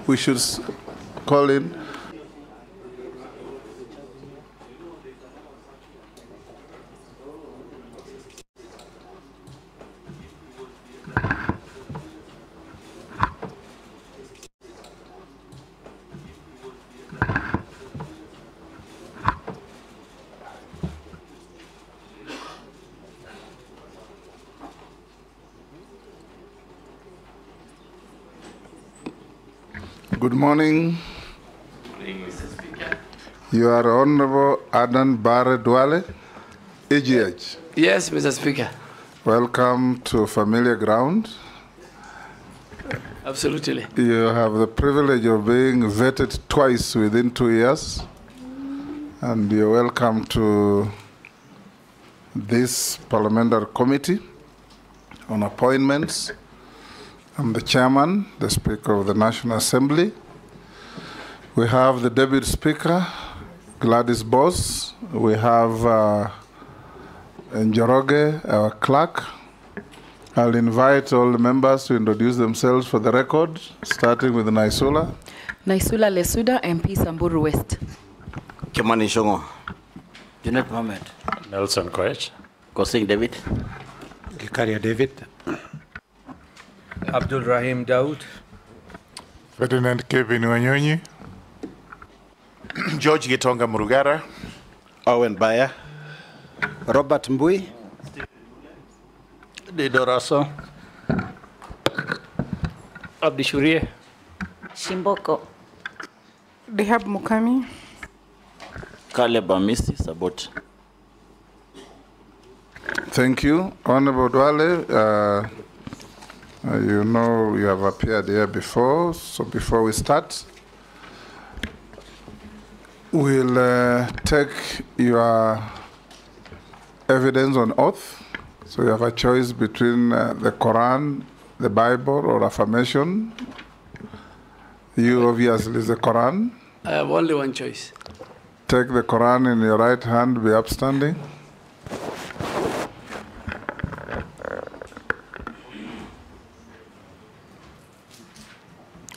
we should call in. Good morning. Good morning, Mr. Speaker. You are Honorable Aden Duale, AGH. Yes, Mr. Speaker. Welcome to familiar ground. Absolutely. You have the privilege of being vetted twice within 2 years, and you're welcome to this parliamentary committee on appointments. I'm the chairman, the Speaker of the National Assembly. We have the Deputy Speaker, Gladys Boss. We have Njoroge, our clerk. I'll invite all the members to introduce themselves for the record, starting with Naisula. Naisula Lesuda, MP Samburu West. Kimani Shongo. Junet Mohamed. Nelson Koech. Kosing David. Gikaria David. Abdul Rahim Daoud. Ferdinand Kevin Wanyonyi. George Gitonga Murugara. Owen Baya. Robert Mbui. Didoraso. Abdi Shurie. Shimboko. Dehab Mukami. Caleb Amisi Sabot. Thank you. Honorable Duale, you know you have appeared here before, so before we start, we'll take your evidence on oath. So you have a choice between the Quran, the Bible, or affirmation. You obviously is the Quran. I have only one choice. Take the Quran in your right hand, be upstanding.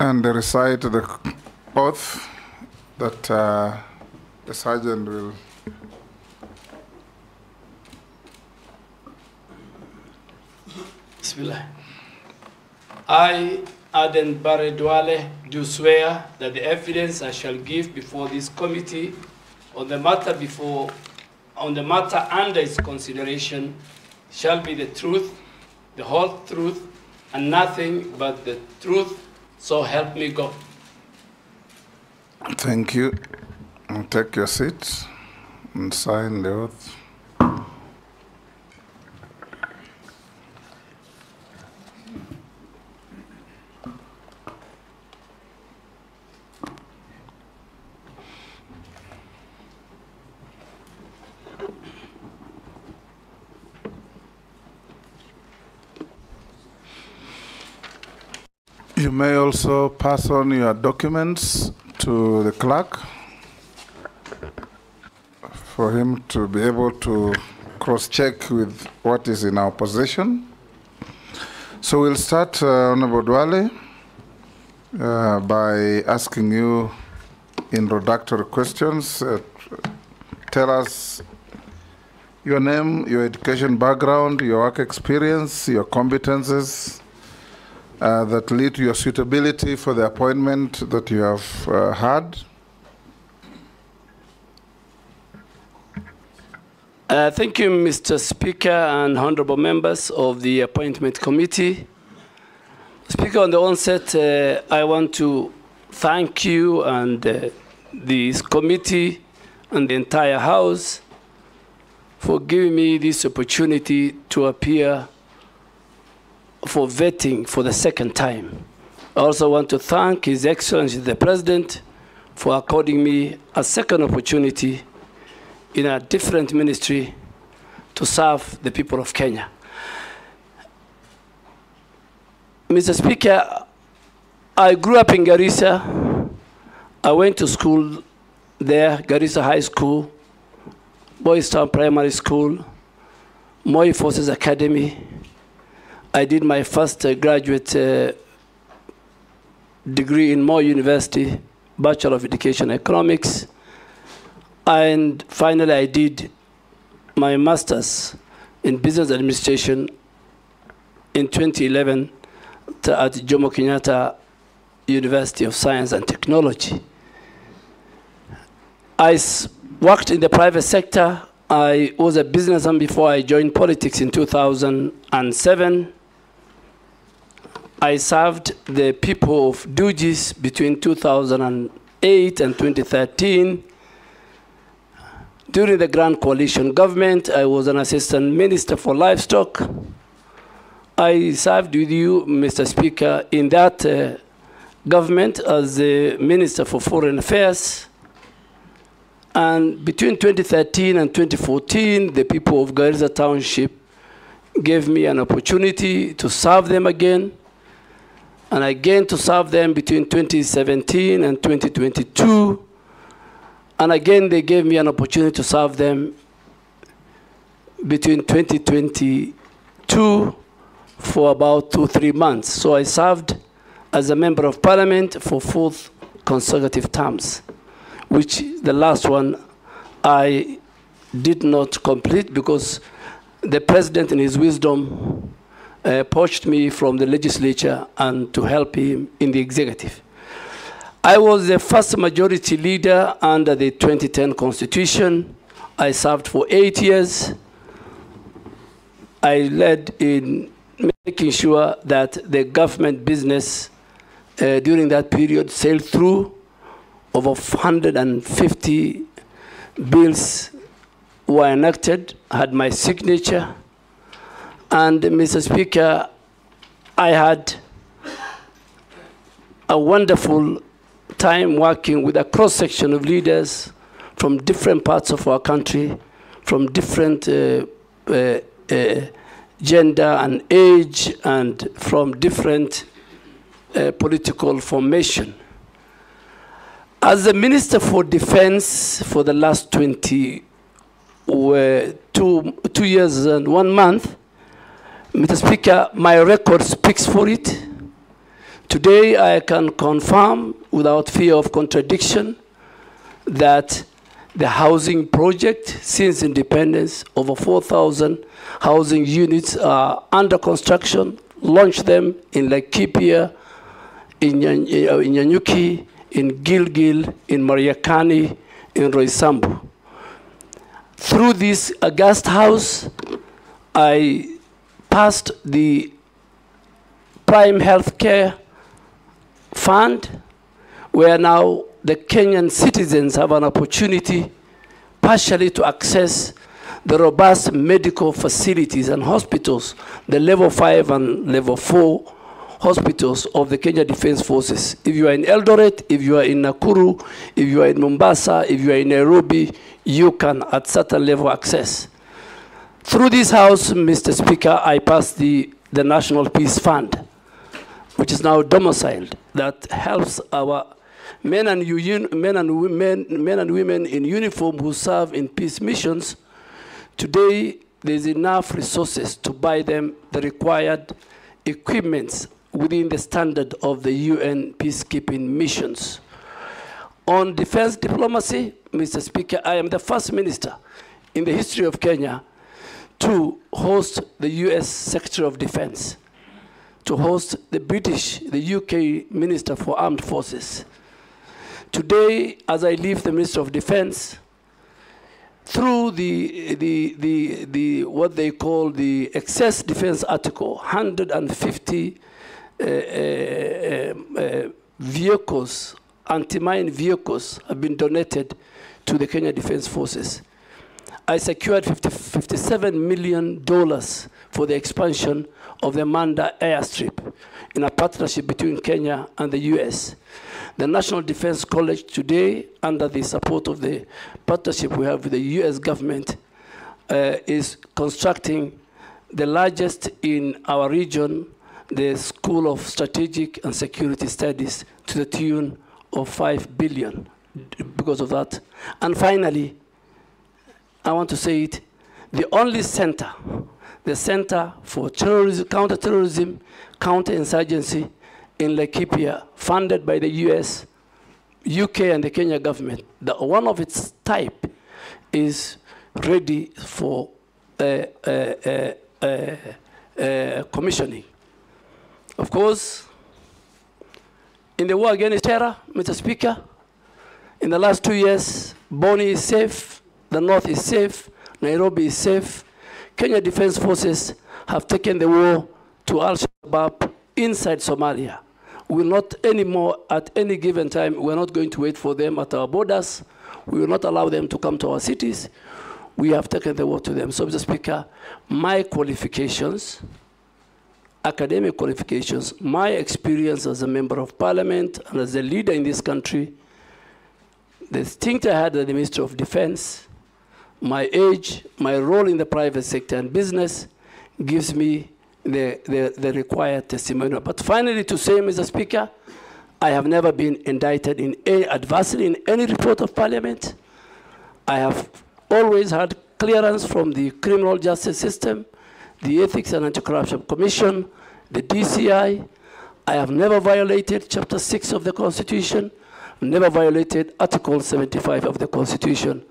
And recite the oath that the sergeant will. Bismillah. I, Aden Duale, do swear that the evidence I shall give before this committee on the matter under its consideration shall be the truth, the whole truth, and nothing but the truth. So help me God. Thank you. And take your seats and sign the oath. You may also pass on your documents to the clerk for him to be able to cross-check with what is in our possession. So we'll start, Honorable Duale, by asking you introductory questions. Tell us your name, your education background, your work experience, your competences, that lead to your suitability for the appointment that you have had. Thank you, Mr. Speaker and honorable members of the Appointment Committee. Speaker, on the onset, I want to thank you and this committee and the entire House for giving me this opportunity to appear for vetting for the second time. I also want to thank His Excellency the President for according me a second opportunity in a different ministry to serve the people of Kenya. Mr. Speaker, I grew up in Garissa. I went to school there, Garissa High School, Boys Town Primary School, Moi Forces Academy. I did my first graduate degree in Moore University, Bachelor of Education Economics. And finally, I did my master's in business administration in 2011 at Jomo Kenyatta University of Science and Technology. I worked in the private sector. I was a businessman before I joined politics in 2007. I served the people of Dugis between 2008 and 2013. During the Grand Coalition government, I was an assistant minister for livestock. I served with you, Mr. Speaker, in that government as the Minister for Foreign Affairs. And between 2013 and 2014, the people of Garissa Township gave me an opportunity to serve them again. And again to serve them between 2017 and 2022. And again, they gave me an opportunity to serve them between 2022 for about 2-3 months. So I served as a member of parliament for 4 consecutive terms, which the last one I did not complete because the president in his wisdom poached me from the legislature and to help him in the executive. I was the first majority leader under the 2010 Constitution. I served for 8 years. I led in making sure that the government business during that period sailed through. Over 150 bills were enacted, had my signature. And Mr. Speaker, I had a wonderful time working with a cross-section of leaders from different parts of our country, from different gender and age, and from different political formation. As the Minister for Defense for the last 2 years and 1 month, Mr. Speaker, my record speaks for it. Today, I can confirm without fear of contradiction that the housing project, since independence, over 4,000 housing units are under construction, launched them in Laikipia, in Nyanyuki, in Gilgil, in Mariakani, in Roysambu. Through this august house, I passed the Prime Healthcare Fund, where now the Kenyan citizens have an opportunity partially to access the robust medical facilities and hospitals, the level 5 and level 4 hospitals of the Kenya Defense Forces. If you are in Eldoret, if you are in Nakuru, if you are in Mombasa, if you are in Nairobi, you can at certain level access. Through this house, Mr. Speaker, I passed the National Peace Fund, which is now domiciled, that helps our men and women in uniform who serve in peace missions. Today, there's enough resources to buy them the required equipments within the standard of the UN peacekeeping missions. On defense diplomacy, Mr. Speaker, I am the first minister in the history of Kenya to host the US Secretary of Defense, to host the British, the UK Minister for Armed Forces. Today, as I leave the Minister of Defense, through what they call the excess defense article, 150 vehicles, anti-mine vehicles have been donated to the Kenya Defense Forces. I secured $57 million for the expansion of the Manda airstrip in a partnership between Kenya and the US. The National Defense College today, under the support of the partnership we have with the US government, is constructing the largest in our region, the School of Strategic and Security Studies, to the tune of $5 billion because of that. And finally, I want to say it, the only center, the Center for Terrorism, Counterterrorism, Counterinsurgency in Laikipia, funded by the US, UK, and the Kenya government. One of its type is ready for commissioning. Of course, in the war against terror, Mr. Speaker, in the last 2 years, Boni is safe, the North is safe, Nairobi is safe. Kenya Defense Forces have taken the war to Al-Shabaab inside Somalia. We will not anymore, at any given time, we're not going to wait for them at our borders. We will not allow them to come to our cities. We have taken the war to them. So, Mr. Speaker, my qualifications, academic qualifications, my experience as a member of parliament and as a leader in this country, the stint I had at the Ministry of Defense, my age, my role in the private sector and business gives me the required testimonial. But finally, to say, Mr. Speaker, I have never been indicted in adversely in any report of parliament. I have always had clearance from the criminal justice system, the Ethics and Anti-Corruption Commission, the DCI. I have never violated Chapter 6 of the Constitution, never violated Article 75 of the Constitution.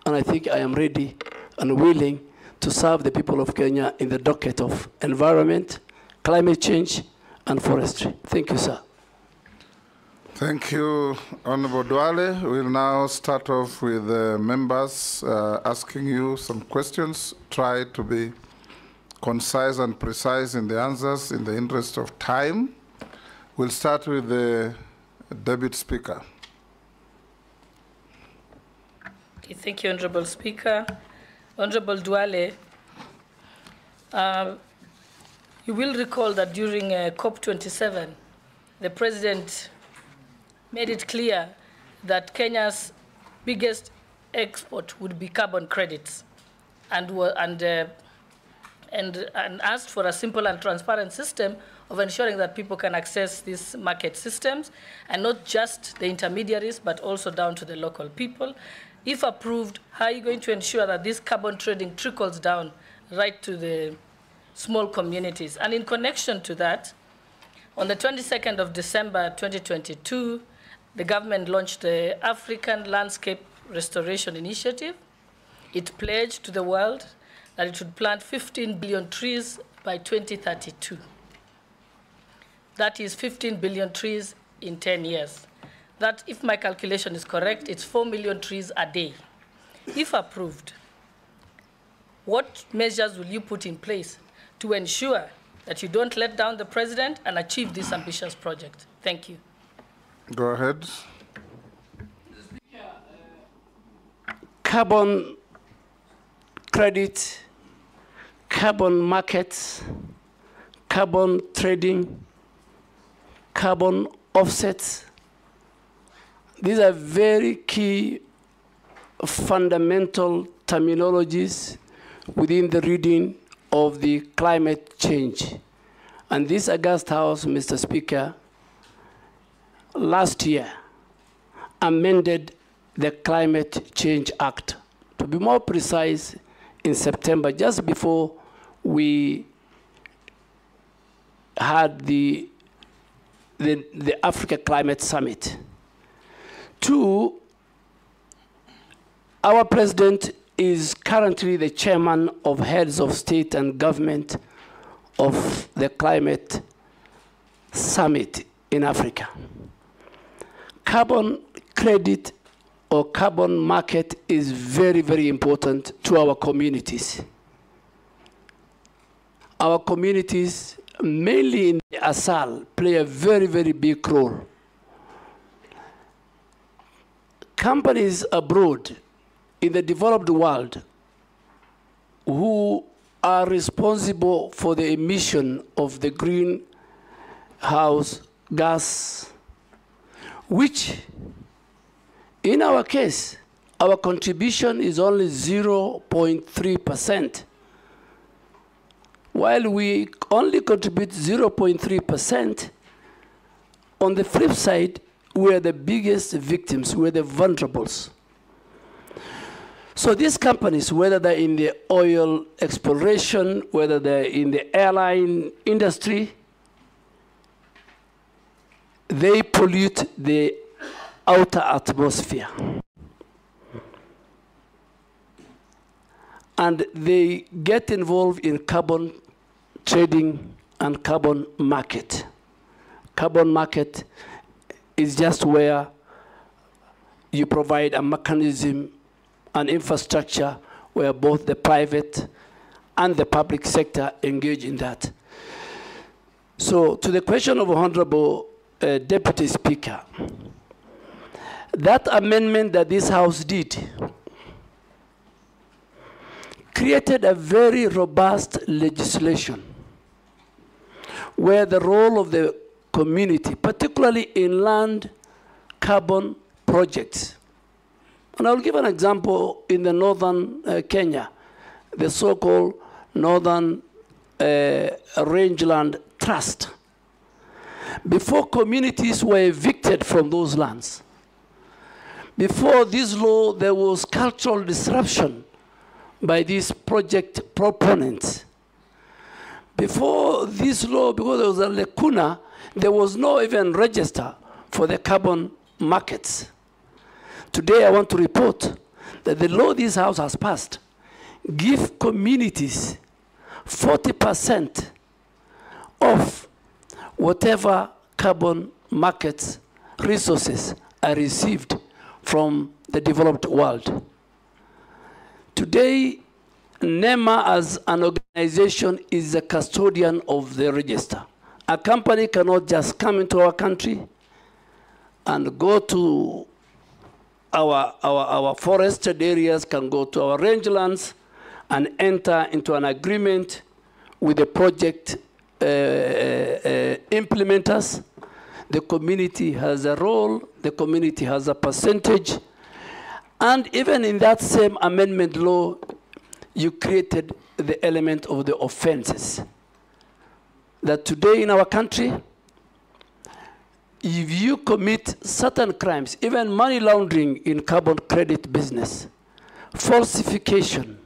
And I think I am ready and willing to serve the people of Kenya in the docket of environment, climate change, and forestry. Thank you, sir. Thank you, Honorable Duale. We'll now start off with members asking you some questions. Try to be concise and precise in the answers in the interest of time. We'll start with the Deputy Speaker. Okay, thank you, Honorable Speaker. Honorable Duale, you will recall that during COP27, the President made it clear that Kenya's biggest export would be carbon credits, and asked for a simple and transparent system of ensuring that people can access these market systems, and not just the intermediaries, but also down to the local people. If approved, how are you going to ensure that this carbon trading trickles down right to the small communities? And in connection to that, on the 22nd of December 2022, the government launched the African Landscape Restoration Initiative. It pledged to the world that it would plant 15 billion trees by 2032. That is 15 billion trees in 10 years. That, if my calculation is correct, it's 4 million trees a day. If approved, what measures will you put in place to ensure that you don't let down the president and achieve this ambitious project? Thank you. Go ahead. Carbon credit, carbon markets, carbon trading, carbon offsets. These are very key fundamental terminologies within the reading of the climate change. And this August House, Mr. Speaker, last year amended the Climate Change Act. To be more precise, in September, just before we had the Africa Climate Summit. Two, our president is currently the chairman of heads of state and government of the Climate Summit in Africa. Carbon credit or carbon market is very, very important to our communities. Our communities, mainly in the ASAL, play a very, very big role. Companies abroad in the developed world who are responsible for the emission of the greenhouse gas, which in our case, our contribution is only 0.3%. While we only contribute 0.3%, on the flip side, we are the biggest victims, we are the vulnerables. So these companies, whether they're in the oil exploration, whether they're in the airline industry, they pollute the outer atmosphere. And they get involved in carbon trading and carbon market. Carbon market is just where you provide a mechanism, an infrastructure where both the private and the public sector engage in that. So to the question of Honorable Deputy Speaker, that amendment that this House did created a very robust legislation where the role of the community, particularly inland carbon projects. And I'll give an example in the northern Kenya, the so-called Northern Rangeland Trust. Before communities were evicted from those lands, before this law, there was cultural disruption by these project proponents. Before this law, because there was a lacuna, there was no even register for the carbon markets. Today, I want to report that the law this House has passed give communities 40% of whatever carbon markets resources are received from the developed world. Today, NEMA as an organization is a custodian of the register. A company cannot just come into our country and go to our forested areas, can go to our rangelands and enter into an agreement with the project implementers. The community has a role, the community has a percentage, and even in that same amendment law, you created the element of the offenses. That today in our country, if you commit certain crimes, even money laundering in carbon credit business, falsification,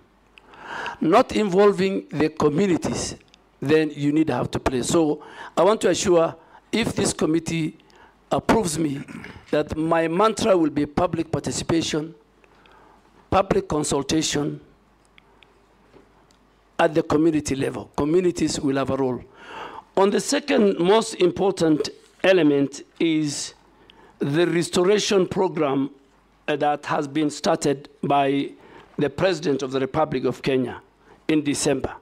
not involving the communities, then you need to have to play. So I want to assure, if this committee approves me, that my mantra will be public participation, public consultation at the community level. Communities will have a role. On the second most important element is the restoration program that has been started by the President of the Republic of Kenya in December,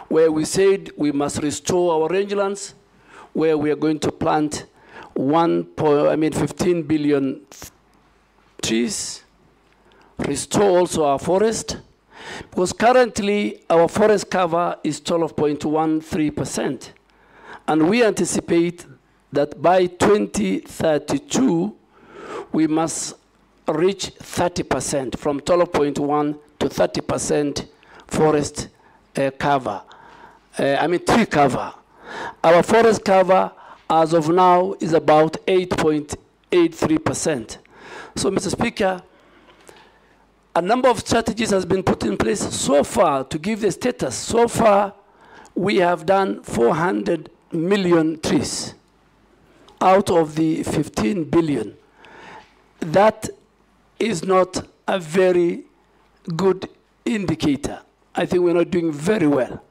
where we said we must restore our rangelands, where we are going to plant 15 billion trees, restore also our forest, because currently our forest cover is 12.13%. And we anticipate that by 2032, we must reach 30%, from 12.1 to 30% forest cover. Tree cover. Our forest cover, as of now, is about 8.83%. So, Mr. Speaker, a number of strategies has been put in place so far to give the status. So far, we have done 400 million trees out of the 15 billion. That is not a very good indicator. I think we're not doing very well.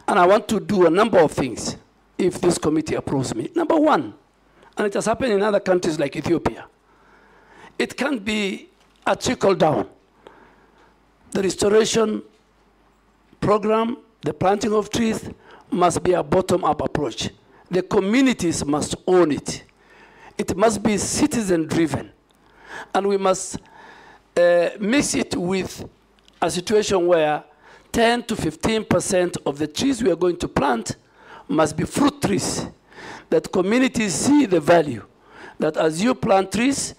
And I want to do a number of things if this committee approves me. Number one, and it has happened in other countries like Ethiopia, it can be a trickle down. The restoration program, the planting of trees, must be a bottom-up approach. The communities must own it. It must be citizen-driven. And we must mix it with a situation where 10 to 15% of the trees we are going to plant must be fruit trees, that communities see the value, that as you plant trees,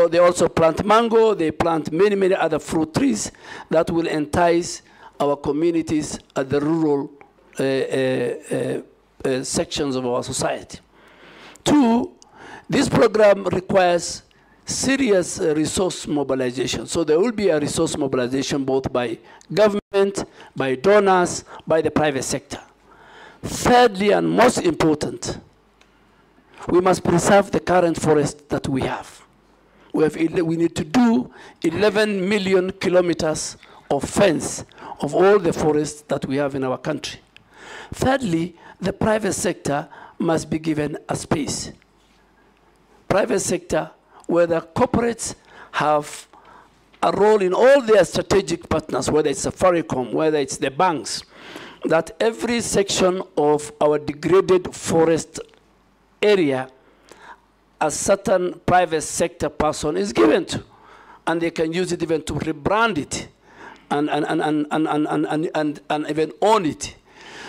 they also plant mango, they plant many, many other fruit trees that will entice our communities at the rural sections of our society. Two, this program requires serious resource mobilization. So there will be a resource mobilization both by government, by donors, by the private sector. Thirdly, and most important, we must preserve the current forest that we have. We need to do 11 million kilometers of fence of all the forests that we have in our country. Thirdly, the private sector must be given a space. Private sector, where the corporates have a role in all their strategic partners, whether it's Safaricom, whether it's the banks, that every section of our degraded forest area, a certain private sector person is given to, and they can use it even to rebrand it and even own it.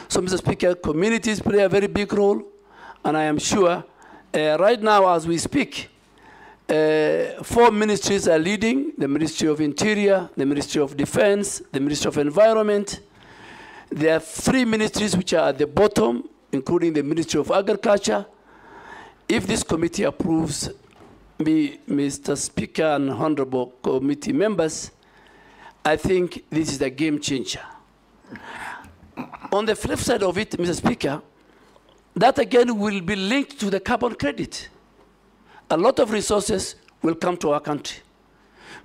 So, Mr. Speaker, communities play a very big role, and I am sure right now as we speak, 4 ministries are leading: the Ministry of Interior, the Ministry of Defense, the Ministry of Environment. There are 3 ministries which are at the bottom, including the Ministry of Agriculture. If this committee approves me, Mr. Speaker and honorable committee members, I think this is a game changer. On the flip side of it, Mr. Speaker, that again will be linked to the carbon credit. A lot of resources will come to our country,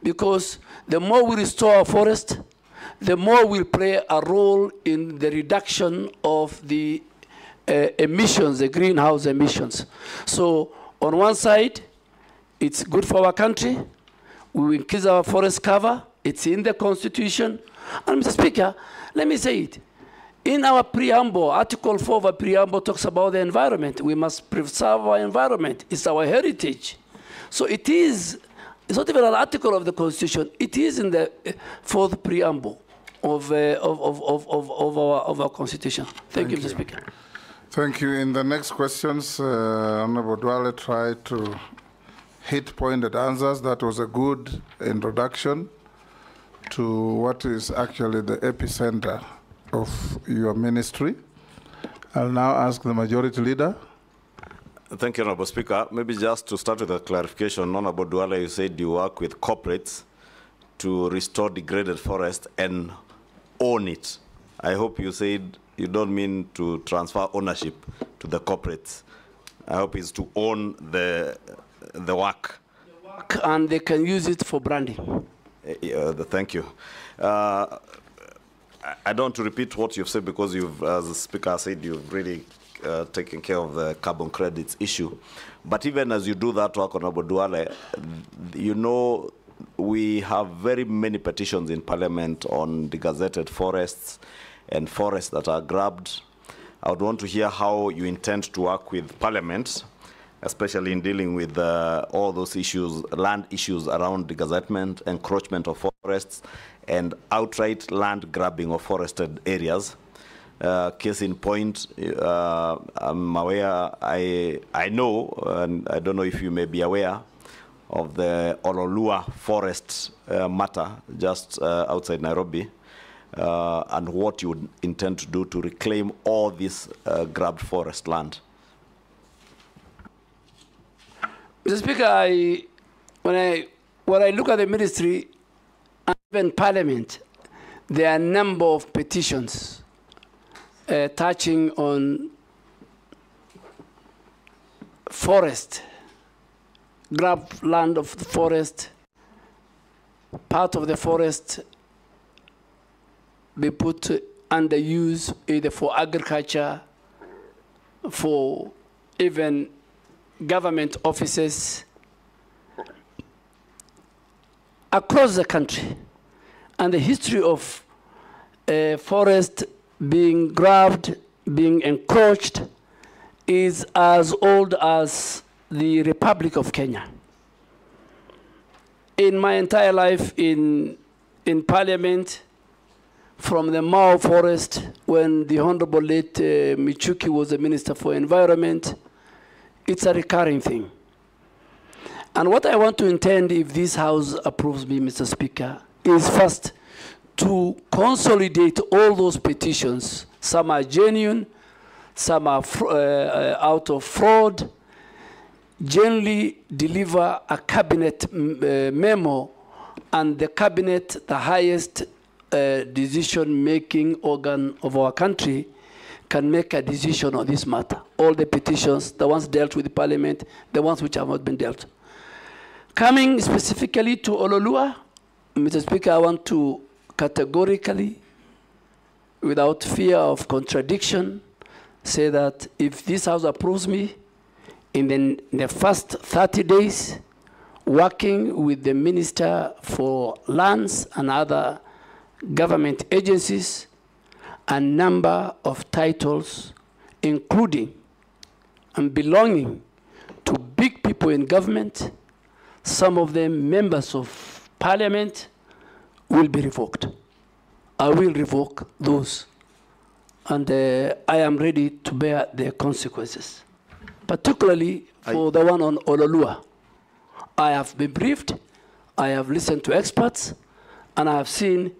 because the more we restore our forest, the more we'll play a role in the reduction of the emissions, the greenhouse emissions. So on one side, it's good for our country. We will increase our forest cover. It's in the Constitution. And Mr. Speaker, let me say it. In our preamble, Article 4 of our preamble talks about the environment. We must preserve our environment. It's our heritage. So it is, it's not even an article of the Constitution. It is in the 4th preamble of our Constitution. Thank you, Mr. Speaker. Thank you. In the next questions, Honorable Duale tried to hit pointed answers. That was a good introduction to what is actually the epicenter of your ministry. I'll now ask the Majority Leader. Thank you, Honorable Speaker. Maybe just to start with a clarification, Honorable Duale, you said you work with corporates to restore degraded forest and own it. I hope you said you don't mean to transfer ownership to the corporates. I hope it's to own the work. And they can use it for branding. Thank you. I don't want to repeat what you've said, because you've, as the Speaker said, you've really taken care of the carbon credits issue. But even as you do that work, Honorable Duale, you know, we have very many petitions in Parliament on degazetted forests and forests that are grabbed. I would want to hear how you intend to work with Parliament, especially in dealing with all those issues, land issues around degazetment, encroachment of forests, and outright land grabbing of forested areas. Case in point, I'm aware, I know, and I don't know if you may be aware, of the Ololua forest matter just outside Nairobi, and what you would intend to do to reclaim all this grabbed forest land. Mr. Speaker, when I look at the ministry and even Parliament, there are a number of petitions touching on forest, grab land of the forest, part of the forest be put under use either for agriculture, for even government offices across the country. And the history of forest being grabbed, being encroached, is as old as the Republic of Kenya. In my entire life in Parliament, from the Mao forest, when the Honorable late Michuki was the Minister for Environment, it's a recurring thing. And what I want to intend, if this House approves me, Mr. Speaker, is first to consolidate all those petitions. Some are genuine, some are out of fraud. Generally deliver a cabinet memo, and the cabinet, the highest decision-making organ of our country, can make a decision on this matter. All the petitions, the ones dealt with the Parliament, the ones which have not been dealt. Coming specifically to Ololua, Mr. Speaker, I want to categorically, without fear of contradiction, say that if this House approves me, in the first 30 days, working with the Minister for Lands and other government agencies, a number of titles, including and belonging to big people in government, some of them members of Parliament, will be revoked. I will revoke those. And I am ready to bear the consequences, particularly for the one on Ololua. I have been briefed, I have listened to experts, and I have seen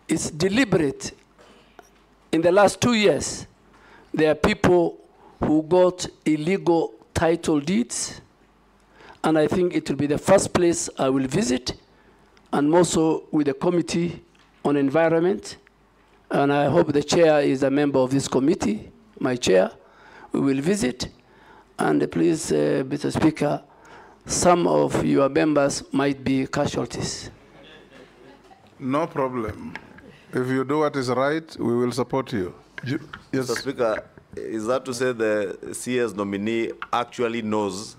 it's deliberate. In the last 2 years, there are people who got illegal title deeds, and I think it will be the first place I will visit, and more so with the Committee on Environment. And I hope the chair is a member of this committee, my chair. We will visit. And please, Mr. Speaker, some of your members might be casualties. No problem. If you do what is right, we will support you. Yes. Mr. Speaker, is that to say the CS nominee actually knows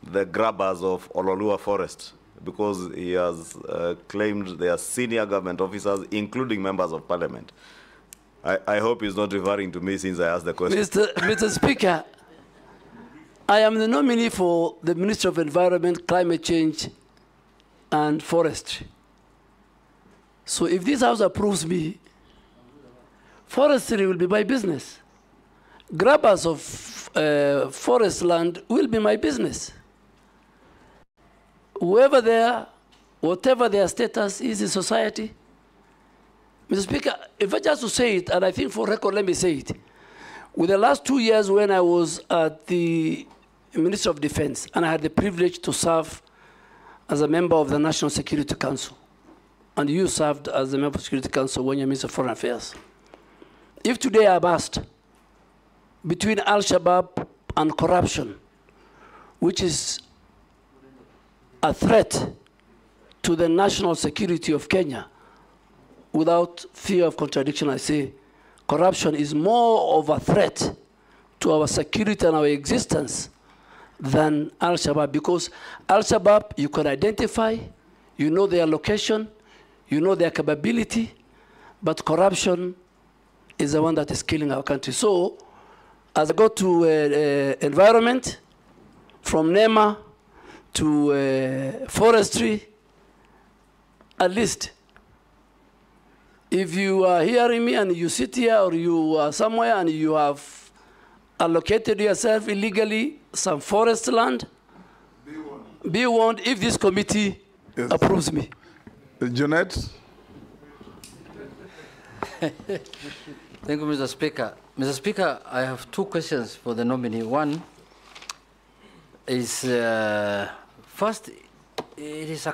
the grabbers of Ololua Forest? Because he has claimed they are senior government officers, including members of Parliament. I hope he's not referring to me since I asked the question. Mr. Speaker, I am the nominee for the Minister of Environment, Climate Change, and Forestry. So if this House approves me, forestry will be my business. Grabbers of forest land will be my business. Whoever they are, whatever their status is in society. Mr. Speaker, if I just to say it, and I think for record, let me say it. With the last 2 years when I was at the Ministry of Defense, and I had the privilege to serve as a member of the National Security Council, and you served as a member of the Security Council when you're Minister of Foreign Affairs. If today I'm asked between Al-Shabaab and corruption, which is a threat to the national security of Kenya, without fear of contradiction, I say corruption is more of a threat to our security and our existence than Al-Shabaab, because Al-Shabaab, you can identify, you know their location, you know their capability, but corruption is the one that is killing our country. So, as I go to environment, from NEMA to forestry, at least, if you are hearing me and you sit here or you are somewhere and you have allocated yourself illegally some forest land, be warned if this committee approves me. Jeanette? Thank you, Mr. Speaker. Mr. Speaker, I have 2 questions for the nominee. One is, first, it is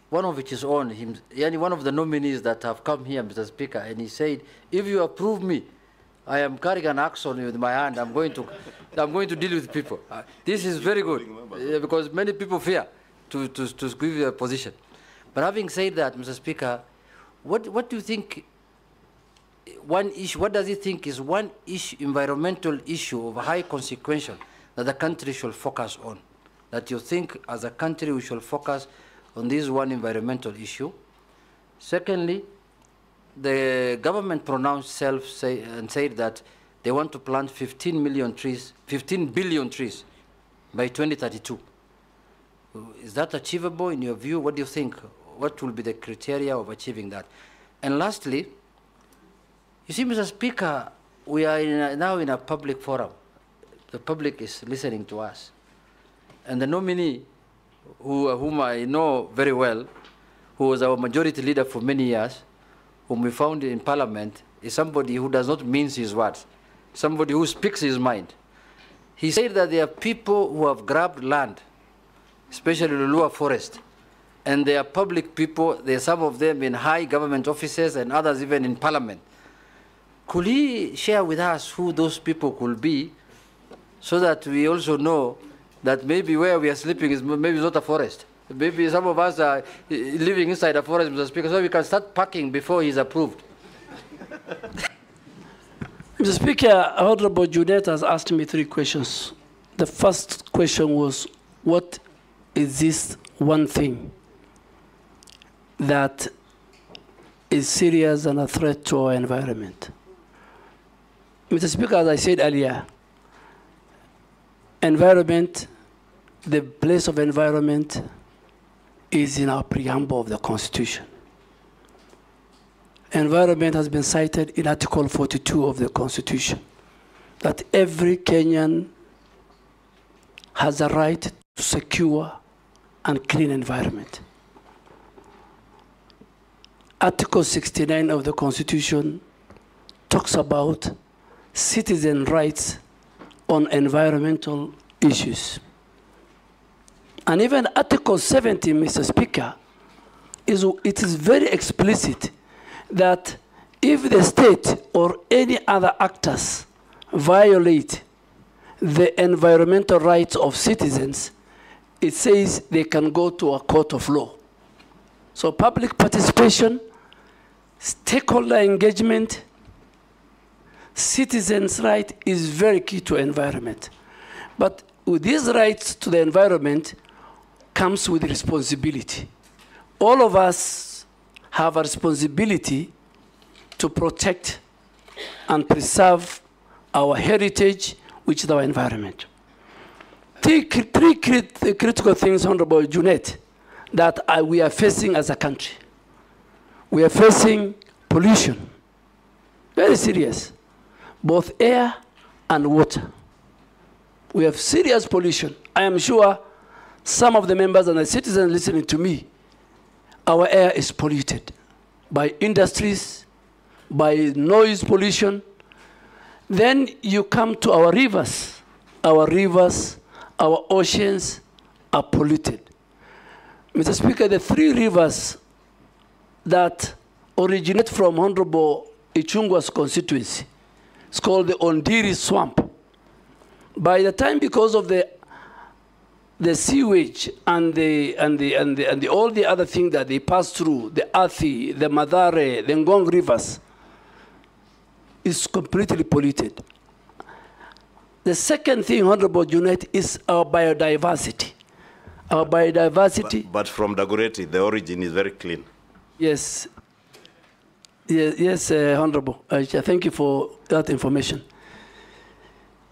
one of which is on him, one of the nominees that have come here, Mr. Speaker, and he said, if you approve me, I am carrying an axe on with my hand. I'm going to deal with people. This is very good because many people fear to give you a position. But having said that, Mr. Speaker, what do you think? One issue. What does he think is one issue, environmental issue of high consequence that the country should focus on? That you think, as a country, we should focus on this one environmental issue. Secondly, the government pronounced and said that they want to plant 15 billion trees by 2032. Is that achievable in your view? What do you think? What will be the criteria of achieving that? And lastly, you see, Mr. Speaker, we are now in a public forum. The public is listening to us. And the nominee, whom I know very well, who was our majority leader for many years, whom we found in Parliament, is somebody who does not mince his words, somebody who speaks his mind. He said that there are people who have grabbed land, especially the Lua forest, and they are public people. There are some of them in high government offices and others even in Parliament. Could he share with us who those people could be, so that we also know that maybe where we are sleeping is maybe not a forest? Maybe some of us are living inside a forest, Mr. Speaker, so we can start packing before he's approved. Mr. Speaker, Honorable Junet has asked me 3 questions. The first question was, what is this one thing that is serious and a threat to our environment? Mr. Speaker, as I said earlier, environment, the place of environment is in our preamble of the Constitution. Environment has been cited in Article 42 of the Constitution, that every Kenyan has a right to secure and clean environment. Article 69 of the Constitution talks about citizen rights on environmental issues. And even Article 70, Mr. Speaker, it is very explicit that if the state or any other actors violate the environmental rights of citizens, it says they can go to a court of law. So public participation, stakeholder engagement, citizens' right is very key to environment. But with these rights to the environment comes with responsibility. All of us have a responsibility to protect and preserve our heritage, which is our environment. Three critical things, Honorable Junet, that we are facing as a country. We are facing pollution, very serious, both air and water. We have serious pollution. I am sure some of the members and the citizens listening to me, our air is polluted by industries, by noise pollution. Then you come to our rivers. Our rivers, our oceans are polluted. Mr. Speaker, the 3 rivers that originate from Honorable Ichungwa's constituency, it's called the Ondiri Swamp. By the time, because of the sewage and all the other things that they pass through, the Athi, the Madare, the Ngong rivers, is completely polluted. The second thing, Honorable Junet, is our biodiversity. Our biodiversity. But from Dagoretti, the origin is very clean. Yes. Yes, Honorable. Thank you for that information.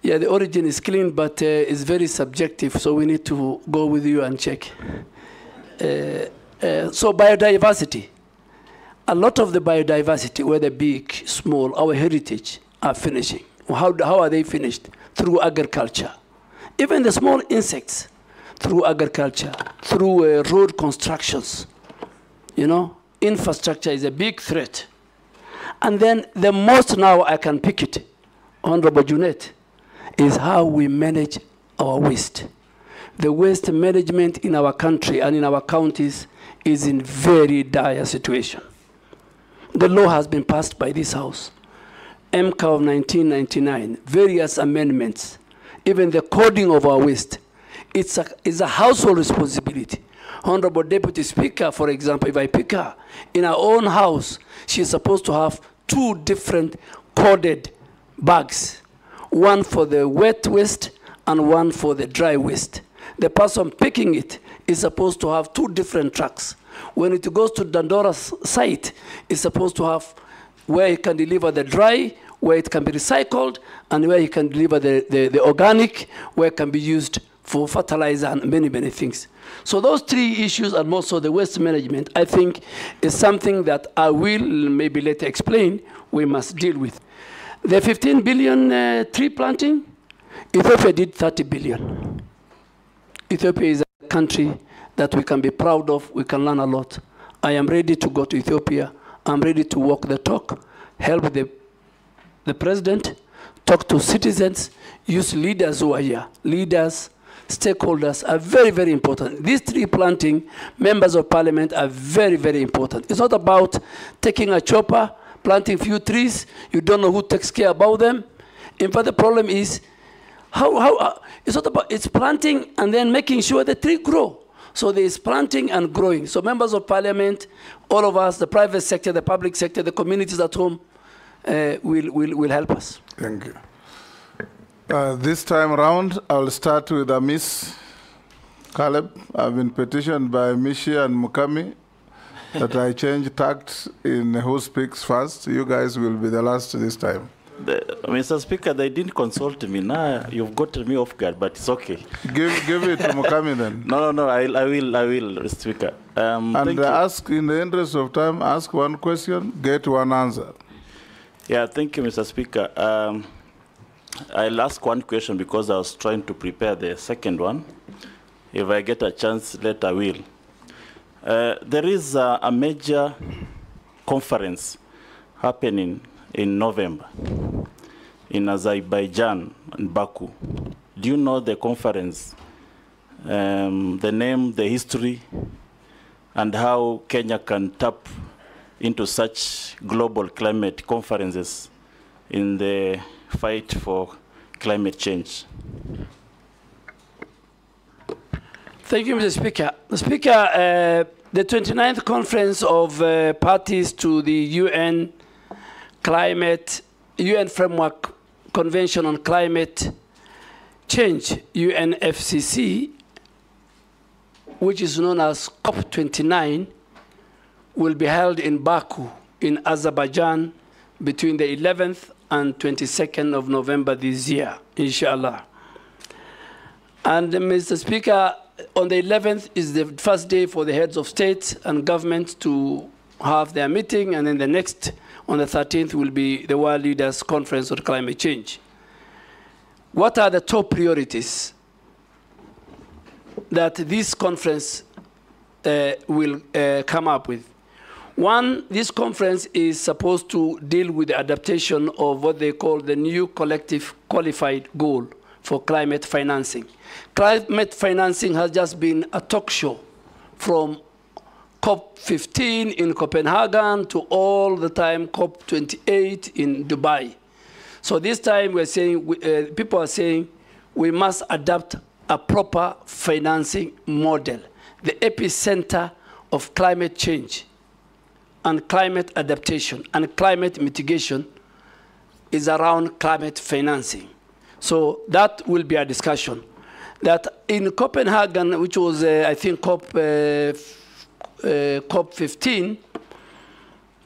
Yeah, the origin is clean, but it's very subjective, so we need to go with you and check. So biodiversity. A lot of the biodiversity, whether big, small, our heritage, are finishing. How are they finished? Through agriculture. Even the small insects, through agriculture, through road constructions. You know, infrastructure is a big threat. And then the most now I can pick it, Honorable Junet, is how we manage our waste. The waste management in our country and in our counties is in very dire situation. The law has been passed by this House. MCA of 1999, various amendments, even the coding of our waste. It's a household responsibility. Honorable Deputy Speaker, for example, if I pick her, in her own house, she's supposed to have 2 different coded bags, one for the wet waste and one for the dry waste. The person picking it is supposed to have 2 different trucks. When it goes to Dandora's site, it's supposed to have where he can deliver the dry, where it can be recycled, and where he can deliver the organic, where it can be used for fertilizer and many, many things. So those 3 issues, and also the waste management, I think is something that I will maybe later explain we must deal with. The 15 billion tree planting, Ethiopia did 30 billion. Ethiopia is a country that we can be proud of, we can learn a lot. I am ready to go to Ethiopia. I'm ready to walk the talk, help the president, talk to citizens, use leaders who are here. Leaders, stakeholders are very, very important. These tree planting, members of parliament are very, very important. It's not about taking a chopper, planting few trees, you don't know who takes care about them. In fact, the problem is it's not about, it's planting and then making sure the tree grow. So there is planting and growing. So members of parliament, all of us, the private sector, the public sector, the communities at home will help us. Thank you. This time around, I'll start with Miss Caleb. I've been petitioned by Mishi and Mukami that I change tact in who speaks first. You guys will be the last this time. Mr. Speaker, they didn't consult me. Now you've got me off guard, but it's okay. Give it to Mukami then. No, I will, Speaker. And ask, in the interest of time, ask one question, get one answer. Yeah, thank you, Mr. Speaker. I'll ask one question because I was trying to prepare the second one. If I get a chance, later I will. There is a major conference happening in November in Azerbaijan and Baku. Do you know the conference, the name, the history, and how Kenya can tap into such global climate conferences in the fight for climate change? Thank you, Mr. Speaker. Mr. Speaker, the 29th conference of parties to the UN Framework Convention on Climate Change, UNFCCC, which is known as COP29, will be held in Baku in Azerbaijan between the 11th and 22nd of November this year, inshallah. And Mr. Speaker, on the 11th is the first day for the heads of state and government to have their meeting, and then the next, on the 13th, will be the World Leaders Conference on Climate Change. What are the top priorities that this conference will come up with? One, this conference is supposed to deal with the adaptation of what they call the new collective qualified goal for climate financing. Climate financing has just been a talk show from COP15 in Copenhagen to all the time COP28 in Dubai. So this time we're saying, people are saying we must adapt a proper financing model. The epicenter of climate change and climate adaptation and climate mitigation is around climate financing. So that will be a discussion. That in Copenhagen, which was, I think, COP15,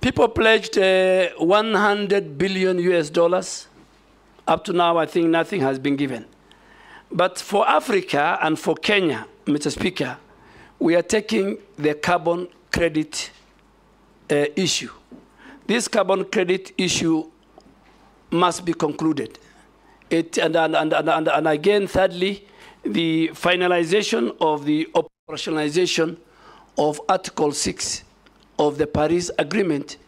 people pledged 100 billion US dollars. Up to now, I think nothing has been given. But for Africa and for Kenya, Mr. Speaker, we are taking the carbon credit issue. This carbon credit issue must be concluded. And again, thirdly, the finalization of the operationalization of Article 6 of the Paris Agreement,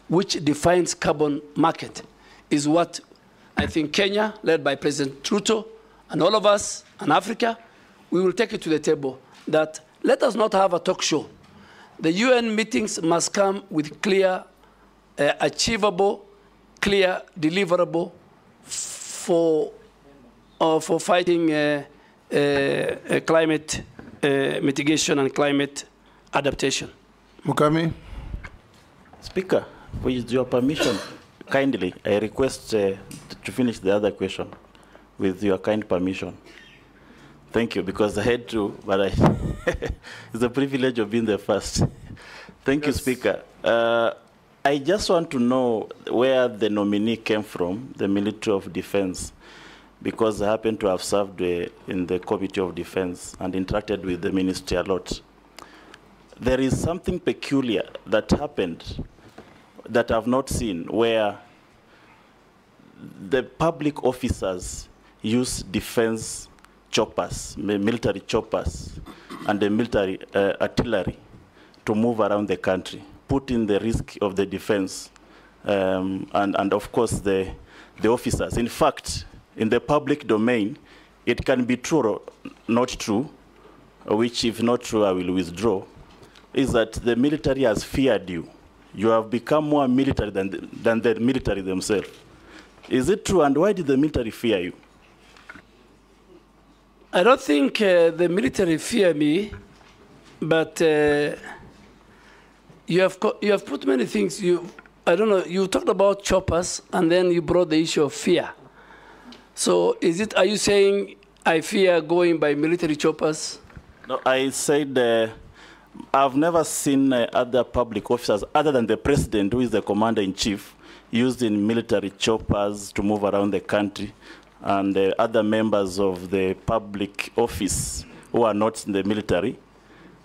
which defines carbon market, is what I think Kenya, led by President Ruto, and all of us, and Africa, we will take it to the table that let us not have a talk show. The UN meetings must come with clear, achievable, clear, deliverable for fighting climate mitigation and climate adaptation. Mukami. Speaker, with your permission, kindly, I request to finish the other question with your kind permission. Thank you, because I had to, but it's a privilege of being the first. Thank you, Speaker. I just want to know where the nominee came from, the Military of Defense, because I happen to have served in the Committee of Defense and interacted with the ministry a lot. There is something peculiar that happened that I've not seen, where the public officers use defense choppers, military choppers, and the military artillery to move around the country, putting the risk of the defense and of course the officers. In fact, in the public domain, it can be true or not true, which if not true, I will withdraw, is that the military has feared you. you have become more military than the military themselves. Is it true, and why did the military fear you? I don't think the military fear me, but you have put many things. I don't know. You talked about choppers, and then you brought the issue of fear. So, are you saying I fear going by military choppers? No, I said I've never seen other public officers other than the president, who is the commander-in-chief, used in military choppers to move around the country, and other members of the public office who are not in the military.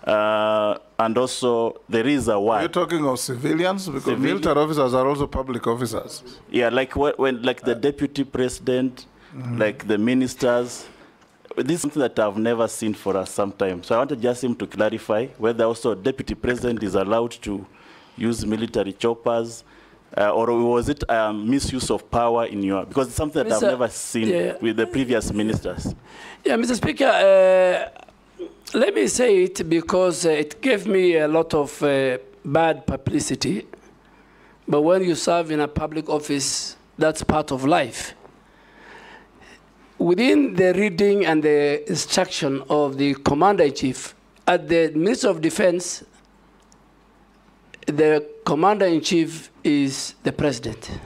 And also, there is a word. Are you talking of civilians? Because military officers are also public officers. Yeah, like like the deputy president, like the ministers. This is something that I've never seen for some time. So I wanted just him to clarify whether also deputy president is allowed to use military choppers, or was it misuse of power in your, because it's something that I've never seen with the previous ministers. Yeah, Mr. Speaker, let me say it because it gave me a lot of bad publicity. But when you serve in a public office, that's part of life. Within the reading and the instruction of the Commander-in-Chief, at the Ministry of Defense, the Commander-in-Chief is the President.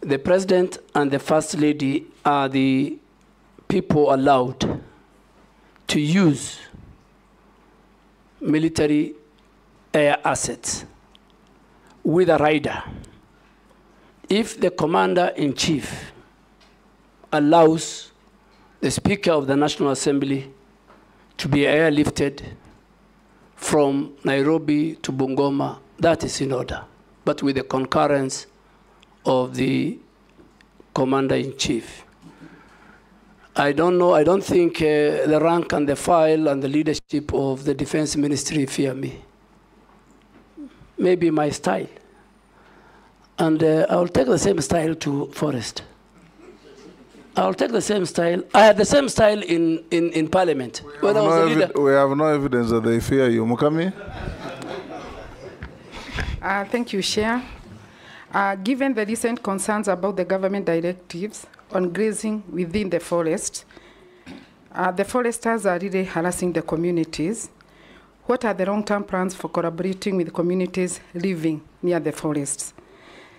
The President and the First Lady are the people allowed to use military air assets with a rider. If the Commander-in-Chief allows the Speaker of the National Assembly to be airlifted from Nairobi to Bungoma, that is in order, but with the concurrence of the Commander-in-Chief. I don't think the rank and the file and the leadership of the Defense Ministry fear me. Maybe my style. And I'll take the same style to Forest. I'll take the same style. I had the same style in Parliament. We have no evidence that they fear you. Mukami? Thank you, Chair. Given the recent concerns about the government directives on grazing within the forest foresters are really harassing the communities. What are the long-term plans for collaborating with communities living near the forests?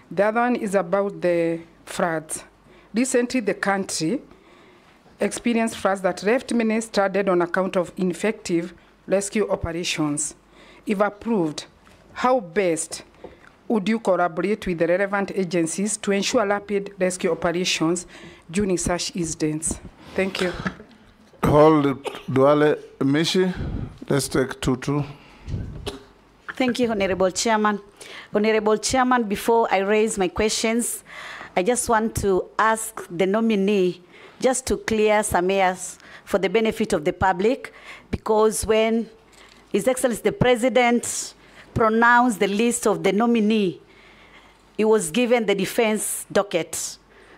The other one is about the floods. Recently, the country experienced floods that left many stranded on account of ineffective rescue operations. If approved, how best would you collaborate with the relevant agencies to ensure rapid rescue operations during such incidents? Thank you. Hold Duale. Mishi, let's take 2-2. Thank you, Honorable Chairman. Honorable Chairman, before I raise my questions, I just want to ask the nominee just to clear some airs for the benefit of the public, because when His Excellency the President pronounced the list of the nominee, he was given the defense docket.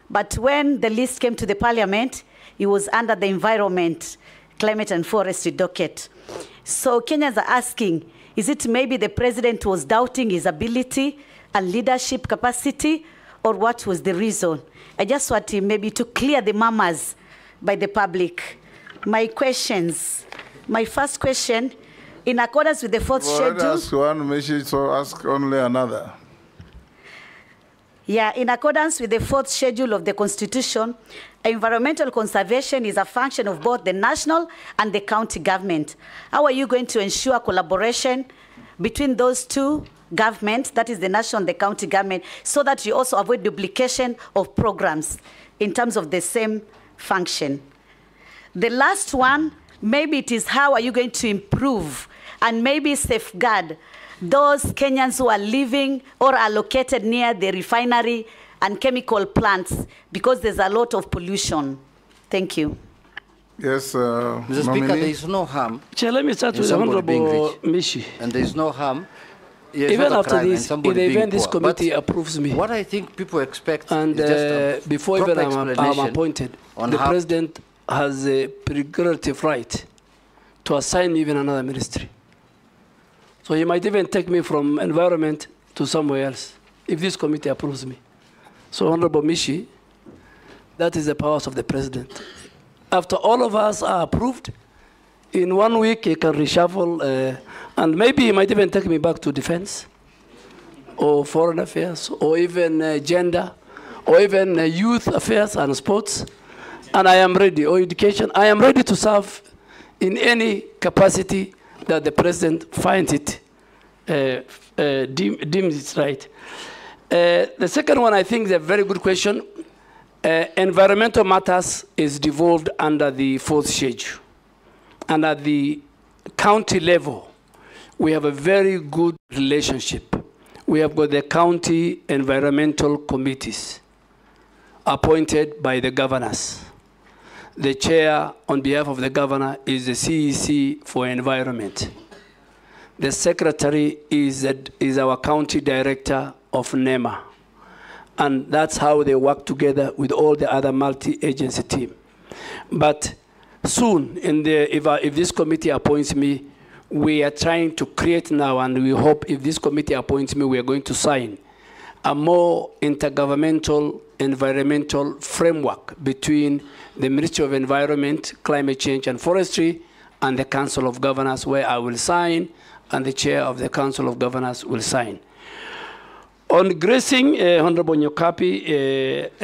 But when the list came to the Parliament, he was under the environment, climate and forestry docket. So Kenyans are asking, is it maybe the President was doubting his ability and leadership capacity, or what was the reason? I just want him maybe to clear the murmurs by the public. My questions. My first question, in accordance with the fourth schedule. Ask one message, so ask only another. Yeah, in accordance with the fourth schedule of the Constitution, environmental conservation is a function of both the national and the county government. How are you going to ensure collaboration between those two governments, that is the national and the county government, so that you also avoid duplication of programs in terms of the same function? The last one, maybe it is how are you going to improve and maybe safeguard those Kenyans who are living or are located near the refinery and chemical plants, because there's a lot of pollution. Thank you. Yes, Mr. Speaker, there is no harm. Chair, let me start with the Honorable Mishi. And there is no harm. Even after this, in the event this committee approves me, what I think people expect and is just before even I'm appointed, the President has a prerogative right to assign me even another ministry. So he might even take me from environment to somewhere else if this committee approves me. So Honorable Mishi, that is the powers of the president. After all of us are approved, in 1 week he can reshuffle, and maybe he might even take me back to defense, or foreign affairs, or even gender, or even youth affairs and sports. And I am ready, or education. I am ready to serve in any capacity that the president finds it, deems it right. The second one, I think, is a very good question. Environmental matters is devolved under the 4th schedule. And at the county level, we have a very good relationship. We have got the county environmental committees appointed by the governors. The chair, on behalf of the governor, is the CEC for environment. The secretary is our county director of NEMA. And that's how they work together with all the other multi-agency team. But soon, if this committee appoints me, we are trying to create now, and we hope if this committee appoints me, we are going to sign a more intergovernmental environmental framework between the Ministry of Environment, Climate Change and Forestry and the Council of Governors, where I will sign and the chair of the Council of Governors will sign. On grazing, Honorable Nyokapi,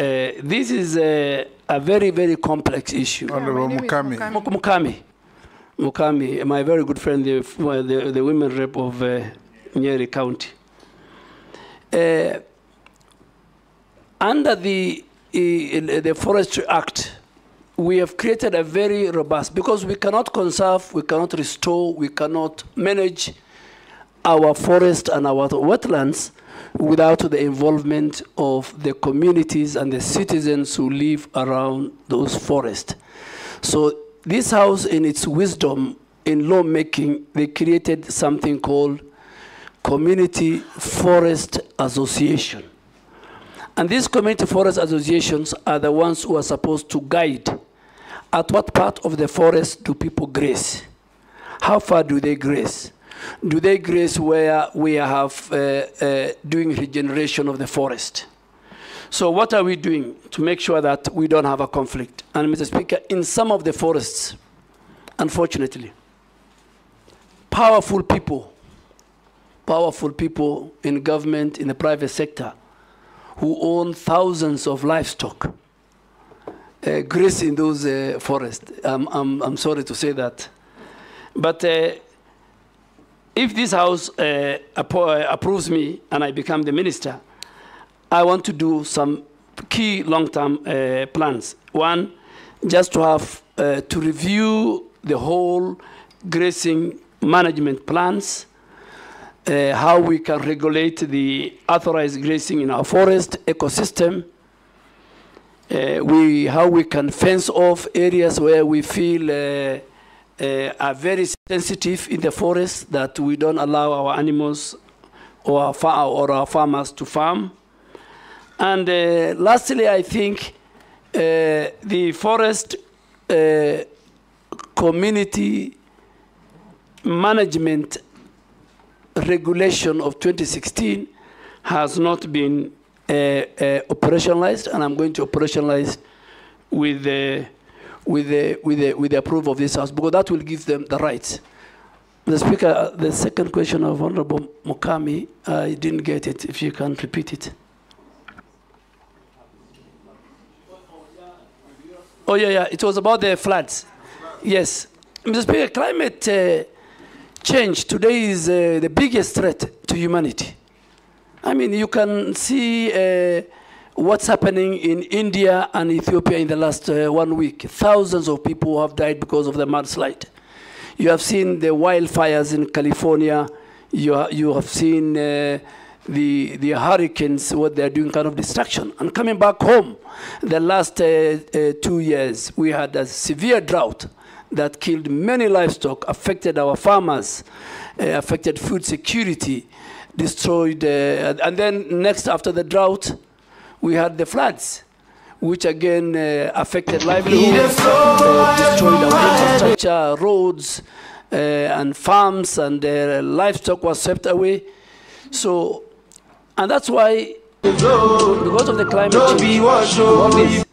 this is a very, very complex issue. Honorable Mukami. Mukami, my very good friend, the women rep of Nyeri County. Under the Forestry Act, we have created a very robust, because we cannot conserve, we cannot restore, we cannot manage our forest and our wetlands without the involvement of the communities and the citizens who live around those forests. So this house, in its wisdom in lawmaking, they created something called Community Forest Association. And these community forest associations are the ones who are supposed to guide at what part of the forest do people graze? How far do they graze? Do they graze where we have doing regeneration of the forest? So what are we doing to make sure that we don't have a conflict? And Mr. Speaker, in some of the forests, unfortunately, powerful people in government, in the private sector, who own thousands of livestock, graze in those forests. I'm sorry to say that. But if this House approves me and I become the minister, I want to do some key long-term plans. One, just to have to review the whole grazing management plans, how we can regulate the authorized grazing in our forest ecosystem, how we can fence off areas where we feel are very sensitive in the forest, that we don't allow our animals or our farmers to farm. And lastly, I think the forest community management regulation of 2016 has not been operationalized, and I'm going to operationalize with the approval of this House, because that will give them the rights. The Speaker, the second question of Honorable Mukami, I didn't get it. If you can repeat it. Oh, yeah, it was about the floods. Yes. Mr. Speaker, climate change today is the biggest threat to humanity. I mean, you can see what's happening in India and Ethiopia in the last 1 week. Thousands of people have died because of the mudslide. You have seen the wildfires in California. You have seen the hurricanes, what they're doing, kind of destruction. And coming back home, the last 2 years, we had a severe drought that killed many livestock, affected our farmers, affected food security, destroyed, and then next after the drought, we had the floods, which again affected livelihood, destroyed our infrastructure, roads, and farms and livestock was swept away. So, and that's why, because of the climate change,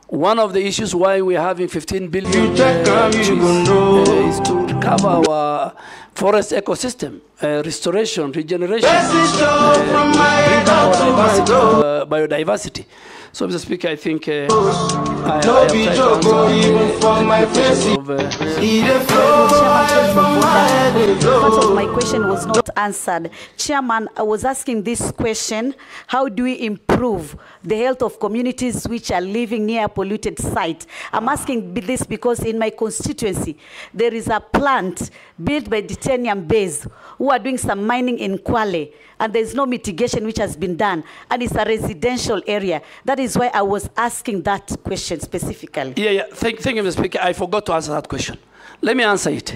one of the issues why we're having 15 billion is to recover our forest ecosystem, restoration, regeneration, bring back our biodiversity. So, Mr. Speaker, I think I have tried to answer my question was not answered. Chairman, I was asking this question: how do we improve the health of communities which are living near a polluted site? I'm asking this because in my constituency, there is a plant built by Titanium Base who are doing some mining in Kwale, and there's no mitigation which has been done, and it's a residential area. That is why I was asking that question specifically. Yeah. Thank you, Mr. Speaker. I forgot to answer that question. Let me answer it.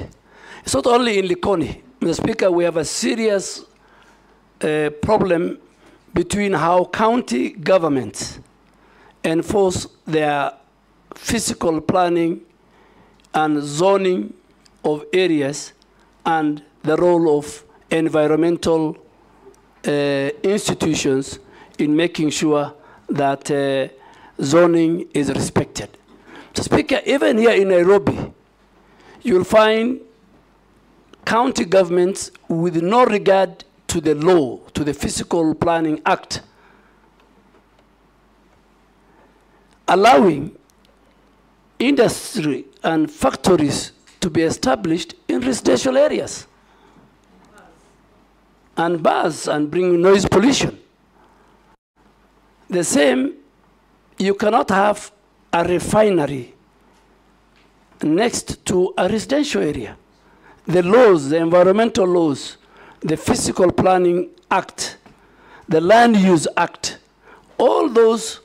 It's not only in Likoni. Mr. Speaker, we have a serious problem between how county governments enforce their physical planning and zoning of areas and the role of environmental institutions in making sure that zoning is respected. Mr. Speaker, even here in Nairobi, you'll find county governments with no regard to the law, to the Physical Planning Act, allowing industry and factories to be established in residential areas and bars and bring noise pollution. The same, you cannot have a refinery next to a residential area. The laws, the environmental laws, the Physical Planning Act, the Land Use Act, all those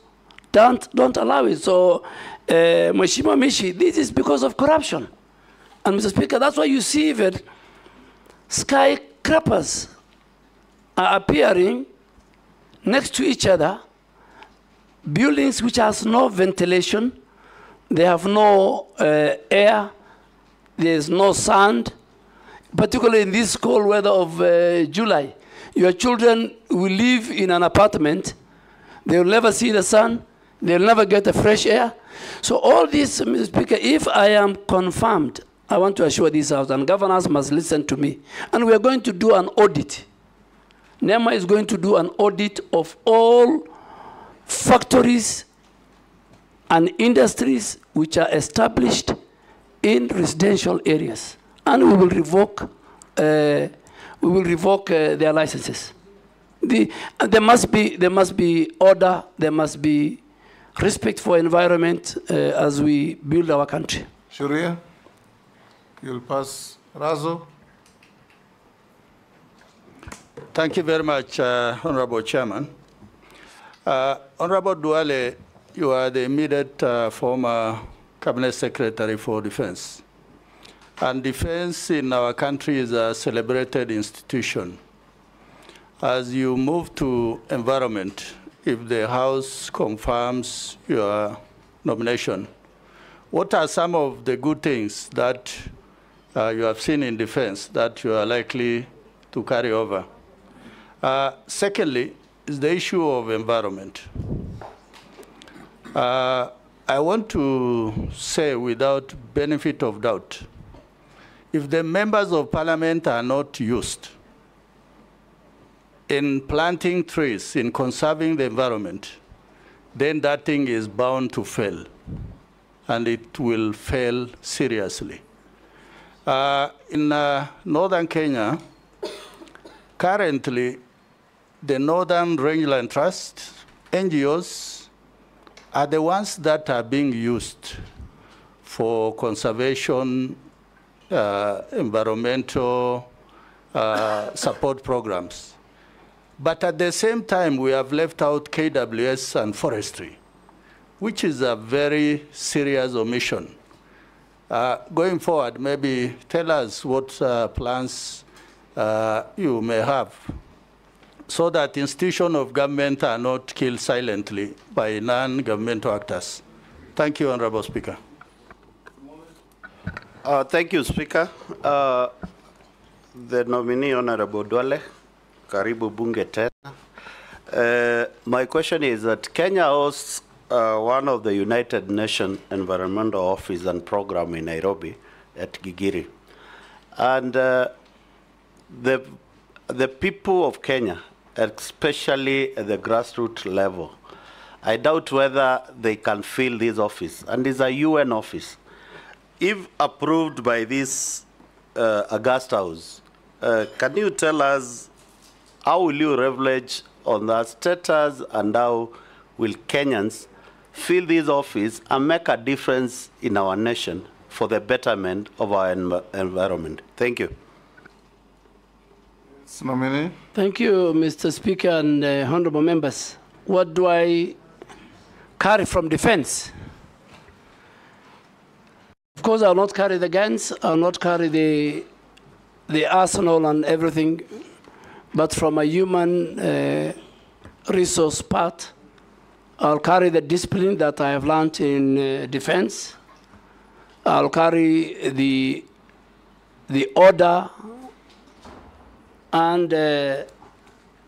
don't allow it. So, Mheshimiwa Mishi, this is because of corruption. And Mr. Speaker, that's why you see even skyscrapers are appearing next to each other, buildings which has no ventilation, they have no air, there's no sand, particularly in this cold weather of July. Your children will live in an apartment, they will never see the sun, they'll never get the fresh air. So all this, Mr. Speaker, if I am confirmed, I want to assure this House, and governors must listen to me, and we are going to do an audit. NEMA is going to do an audit of all factories and industries which are established in residential areas, and we will revoke their licenses. There must be order. There must be respect for environment as we build our country. Sharia, you'll pass Razo. Thank you very much, Honorable Chairman. Honorable Duale, you are the immediate former Cabinet Secretary for Defense. And defense in our country is a celebrated institution. As you move to environment, if the House confirms your nomination, what are some of the good things that you have seen in defense that you are likely to carry over? Secondly, is the issue of environment. I want to say without benefit of doubt, if the members of parliament are not used in planting trees, in conserving the environment, then that thing is bound to fail, and it will fail seriously. In northern Kenya, currently, the Northern Rangeland Trust, NGOs, are the ones that are being used for conservation, environmental support programs. But at the same time, we have left out KWS and forestry, which is a very serious omission. Going forward, maybe tell us what plans you may have so that institutions of government are not killed silently by non-governmental actors. Thank you, Honorable Speaker. Thank you, Speaker. The nominee, Honorable Duale, Karibu Bunge tena. My question is that Kenya hosts one of the United Nations Environmental Office and Program in Nairobi at Gigiri. And the people of Kenya, especially at the grassroots level, I doubt whether they can fill this office, and it's a UN office. If approved by this August House, can you tell us how will you leverage on that status, and how will Kenyans fill this office and make a difference in our nation for the betterment of our environment? Thank you. Nominee. Thank you, Mr. Speaker and honorable members. What do I carry from defense? Of course, I'll not carry the guns, I'll not carry the arsenal and everything, but from a human resource part, I'll carry the discipline that I have learned in defense. I'll carry the order and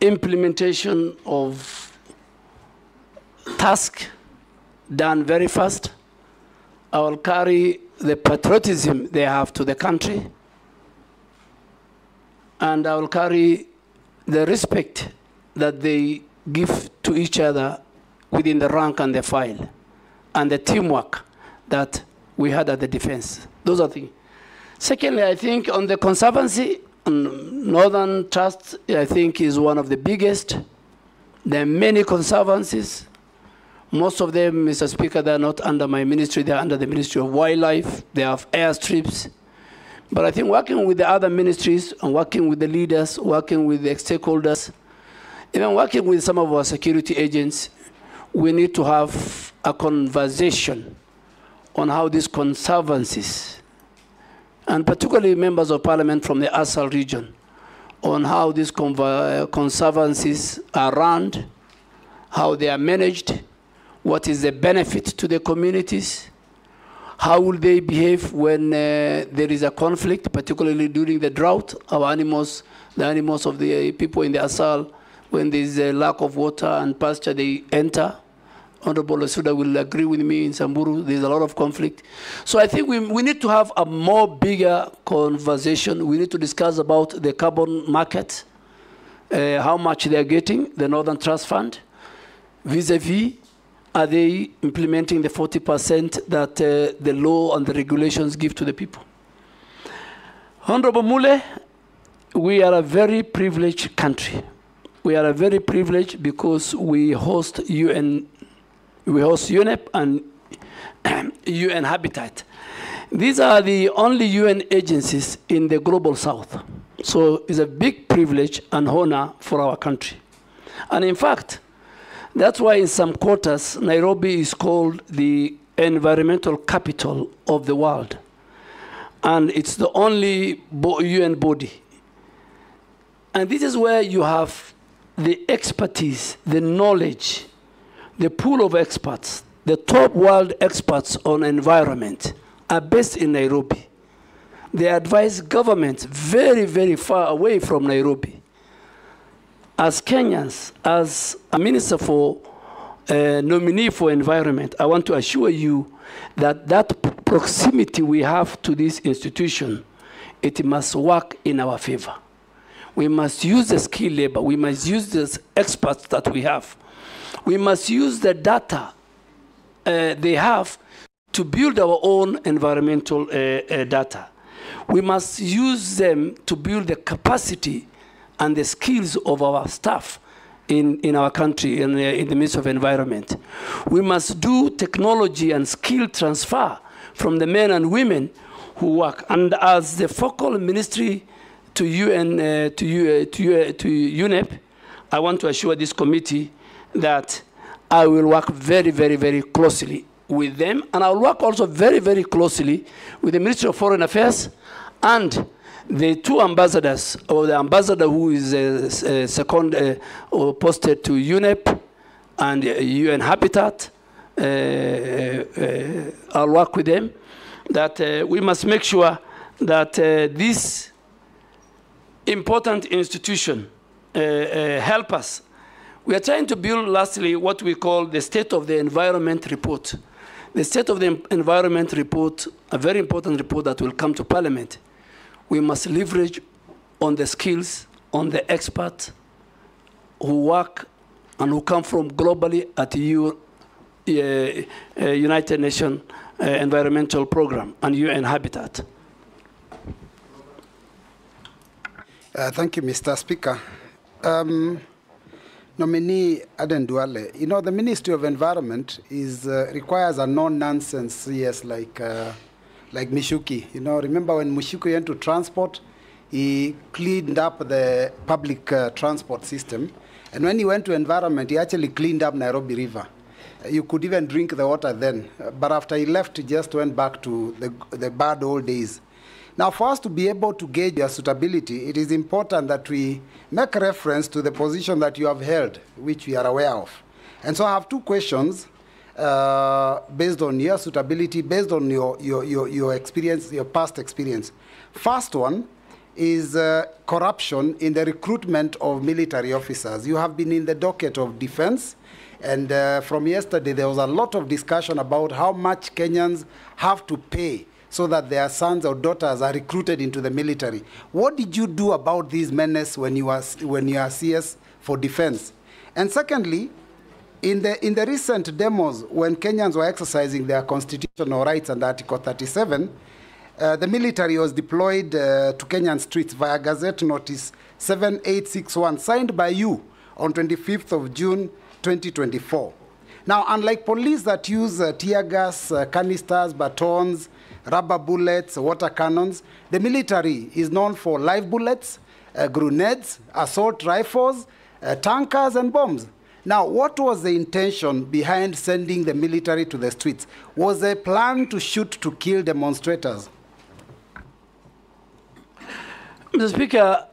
implementation of task done very fast. I will carry the patriotism they have to the country, and I will carry the respect that they give to each other within the rank and the file, and the teamwork that we had at the defense. Those are things. Secondly, I think on the conservancy, Northern Trust, I think, is one of the biggest. There are many conservancies. Most of them, Mr. Speaker, they are not under my ministry. They are under the Ministry of Wildlife. They have airstrips. But I think working with the other ministries and working with the leaders, working with the stakeholders, even working with some of our security agents, we need to have a conversation on how these conservancies, and particularly members of parliament from the Asal region, on how these conservancies are run, how they are managed, what is the benefit to the communities, how will they behave when there is a conflict, particularly during the drought. Our animals, the animals of the people in the Asal, when there is a lack of water and pasture, they enter. Honorable Lesuda will agree with me in Samburu, there's a lot of conflict. So I think we need to have a more bigger conversation. We need to discuss about the carbon market, how much they're getting, the Northern Trust Fund, vis-a-vis, are they implementing the 40% that the law and the regulations give to the people? Honorable Mule, we are a very privileged country. We are a very privileged because we host UN, we host UNEP and UN Habitat. These are the only UN agencies in the global south. So it's a big privilege and honor for our country. And in fact, that's why in some quarters, Nairobi is called the environmental capital of the world. And it's the only UN body. And this is where you have the expertise, the knowledge, the pool of experts, the top world experts on environment are based in Nairobi. They advise governments very, very far away from Nairobi. As Kenyans, as a minister for nominee for environment, I want to assure you that that proximity we have to this institution, it must work in our favor. We must use the skilled labor. We must use the experts that we have. We must use the data they have to build our own environmental data. We must use them to build the capacity and the skills of our staff in our country and in the midst of environment. We must do technology and skill transfer from the men and women who work. And as the focal ministry to UN, to UNEP, I want to assure this committee that I will work very, very, very closely with them. And I'll work also very, very closely with the Ministry of Foreign Affairs and the two ambassadors, or the ambassador who is second posted to UNEP and UN Habitat. I'll work with them. that we must make sure that this important institution help us. We are trying to build, lastly, what we call the State of the Environment Report. The State of the Environment Report, a very important report that will come to Parliament. We must leverage on the skills, on the experts who work and who come from globally at the United Nations Environmental Program and UN Habitat. Thank you, Mr. Speaker. Nominee Aden Duale, you know, the Ministry of Environment requires a no-nonsense CS like Mishuki. You know, remember when Mishuki went to transport, he cleaned up the public transport system. And when he went to environment, he actually cleaned up Nairobi River. You could even drink the water then. But after he left, he just went back to the bad old days. Now, for us to be able to gauge your suitability, it is important that we make reference to the position that you have held, which we are aware of. And so I have two questions based on your suitability, based on your experience, your past experience. First one is corruption in the recruitment of military officers. You have been in the docket of defense, and from yesterday there was a lot of discussion about how much Kenyans have to pay so that their sons or daughters are recruited into the military. What did you do about these menace when you are CS for defense? And secondly, in the recent demos, when Kenyans were exercising their constitutional rights under Article 37, the military was deployed to Kenyan streets via Gazette Notice 7861, signed by you on 25th of June, 2024. Now, unlike police that use tear gas, canisters, batons, rubber bullets, water cannons, the military is known for live bullets, grenades, assault rifles, tankers, and bombs. Now, what was the intention behind sending the military to the streets? Was there a plan to shoot to kill demonstrators? Mr. Speaker,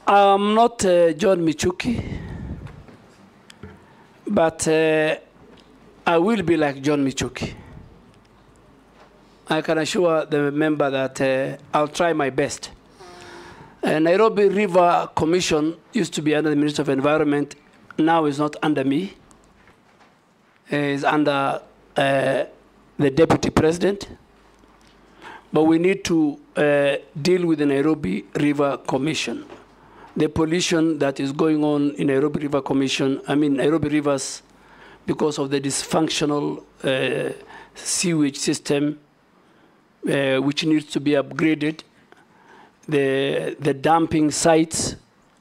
I'm not John Michuki, but I will be like John Michuki. I can assure the member that I'll try my best. Nairobi River Commission used to be under the Ministry of Environment. Now it's not under me. It's under the Deputy President. But we need to deal with the Nairobi River Commission. The pollution that is going on in Nairobi River Commission, Nairobi rivers, because of the dysfunctional sewage system, which needs to be upgraded. The dumping sites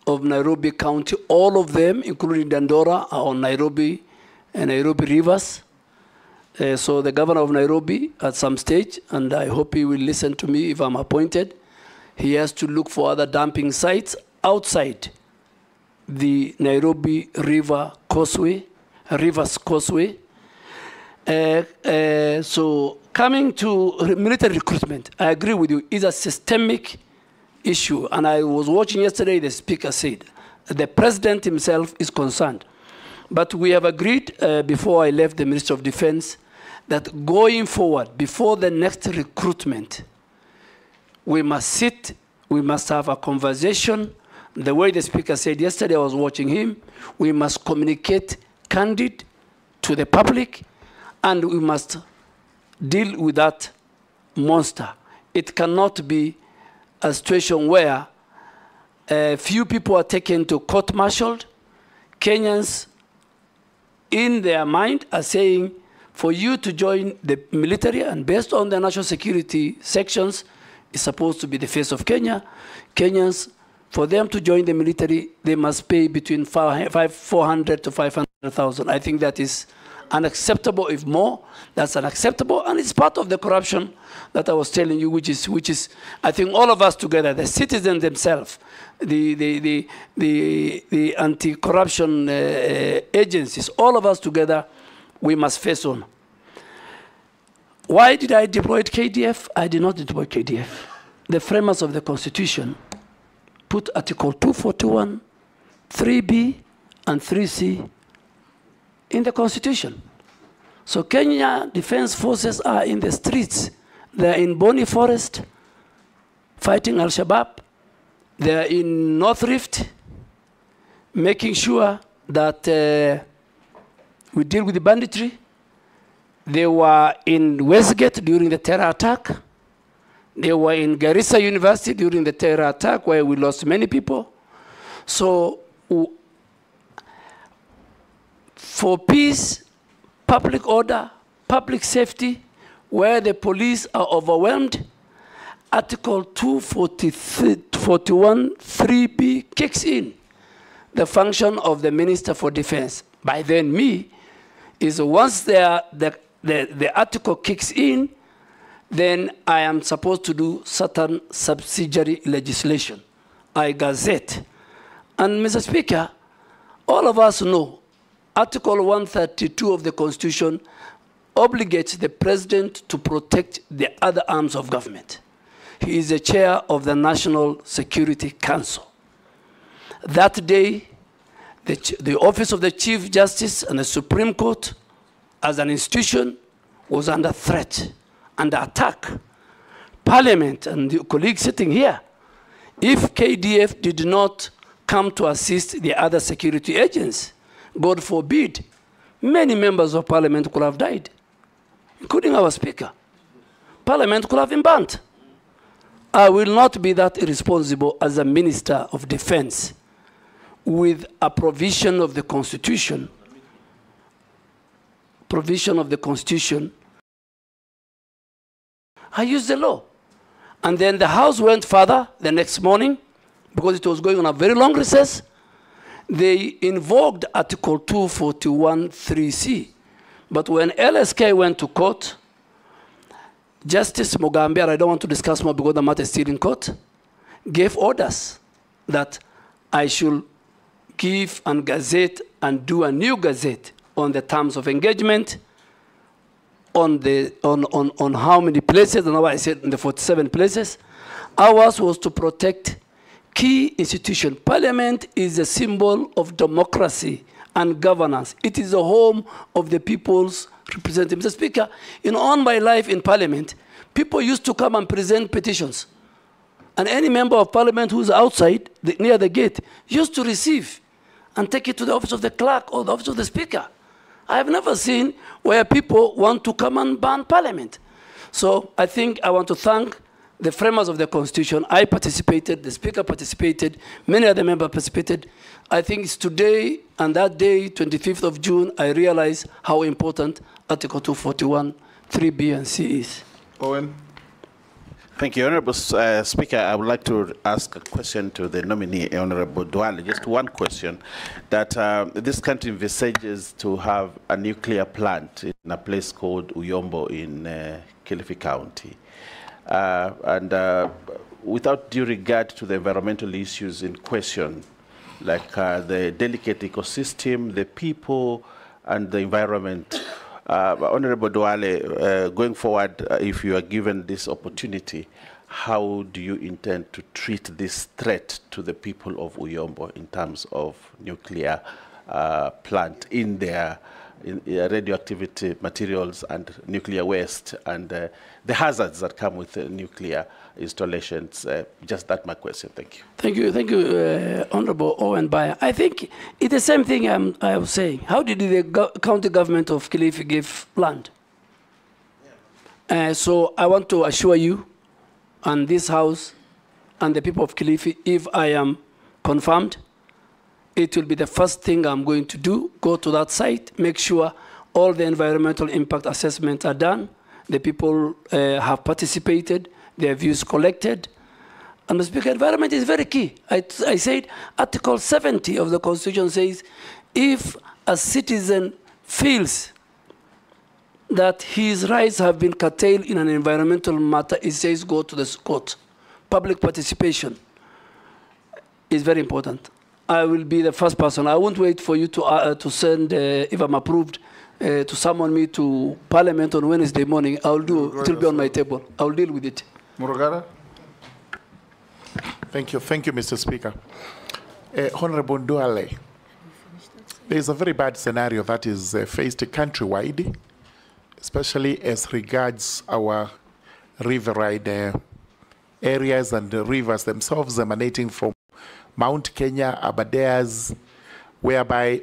of Nairobi County, all of them, including Dandora, are on Nairobi and Nairobi rivers. So the governor of Nairobi, at some stage, and I hope he will listen to me if I'm appointed, he has to look for other dumping sites outside the Nairobi River Causeway, Rivers Causeway. So coming to military recruitment, I agree with you, it's a systemic issue. And I was watching yesterday, the speaker said, the president himself is concerned. But we have agreed before I left the Ministry of Defense that going forward, before the next recruitment, we must sit, we must have a conversation. The way the speaker said yesterday, I was watching him, we must communicate candid to the public, and we must deal with that monster. It cannot be a situation where few people are taken to court-martialed. Kenyans, in their mind, are saying, for you to join the military, and based on the national security sections, is supposed to be the face of Kenya. Kenyans, for them to join the military, they must pay between 400 to 500,000. I think that is unacceptable. If more, that's unacceptable, and it's part of the corruption that I was telling you, which is I think all of us together, the citizens themselves, the anti-corruption agencies, all of us together, we must face on. Why did I deploy KDF? I did not deploy KDF. The framers of the Constitution put Article 241, 3B, and 3C in the Constitution. So Kenya Defense Forces are in the streets. They're in Boni Forest fighting Al-Shabaab. They're in North Rift making sure that we deal with the banditry. They were in Westgate during the terror attack. They were in Garissa University during the terror attack where we lost many people. So for peace, public order, public safety, where the police are overwhelmed, Article 241(3)(b) kicks in. The function of the Minister for Defense, by then me, is once the article kicks in, then I am supposed to do certain subsidiary legislation. I gazette. And Mr. Speaker, all of us know Article 132 of the Constitution obligates the President to protect the other arms of government. He is the chair of the National Security Council. That day, the Office of the Chief Justice and the Supreme Court, as an institution, was under threat, under attack. Parliament and the colleagues sitting here, if KDF did not come to assist the other security agents, God forbid, many members of Parliament could have died, including our Speaker. Parliament could have been burnt. I will not be that irresponsible as a Minister of Defense with a provision of the Constitution, I used the law. And then the House went further the next morning, because it was going on a very long recess. They invoked Article 241(3)(c). But when LSK went to court, Justice Mugambiar, I don't want to discuss more because the matter is still in court, gave orders that I should give and gazette and do a new gazette on the terms of engagement, on how many places, and now I said in the 47 places. Ours was to protect key institutions. Parliament is a symbol of democracy and governance. It is the home of the people's representatives. Mr. Speaker, all my life in Parliament, people used to come and present petitions. And any member of Parliament who's outside, near the gate, used to receive and take it to the office of the clerk or the office of the Speaker. I have never seen where people want to come and ban Parliament. So I think I want to thank the framers of the Constitution. I participated, the Speaker participated, many other members participated. I think it's today and that day, 25th of June, I realize how important Article 241(3)(b) and (c) is. Owen. Thank you, Honorable Speaker. I would like to ask a question to the nominee, Honorable Duale. Just one question, that this country envisages to have a nuclear plant in a place called Uyombo in Kilifi County. Without due regard to the environmental issues in question, like the delicate ecosystem, the people, and the environment, Honorable Duale, going forward, if you are given this opportunity, how do you intend to treat this threat to the people of Uyombo in terms of nuclear plant in their radioactivity materials and nuclear waste and the hazards that come with nuclear installations? Just that my question. Thank you. Thank you, Honorable Owen Bayer. I think it's the same thing I was saying. How did the county government of Kilifi give land? So I want to assure you and this House and the people of Kilifi, if I am confirmed, it will be the first thing I'm going to do, go to that site, make sure all the environmental impact assessments are done, the people have participated, their views collected. And the Speaker, environment is very key. I said Article 70 of the Constitution says, if a citizen feels that his rights have been curtailed in an environmental matter, it says go to the court. Public participation is very important. I will be the first person. I won't wait for you to send, if I'm approved, to summon me to Parliament on Wednesday morning. I'll do it. It will be on my table. I'll deal with it. Murugara. Thank you, Mr. Speaker. Honorable Duale, there is a very bad scenario that is faced countrywide especially as regards our riverine areas and the rivers themselves emanating from Mount Kenya, Aberdares, whereby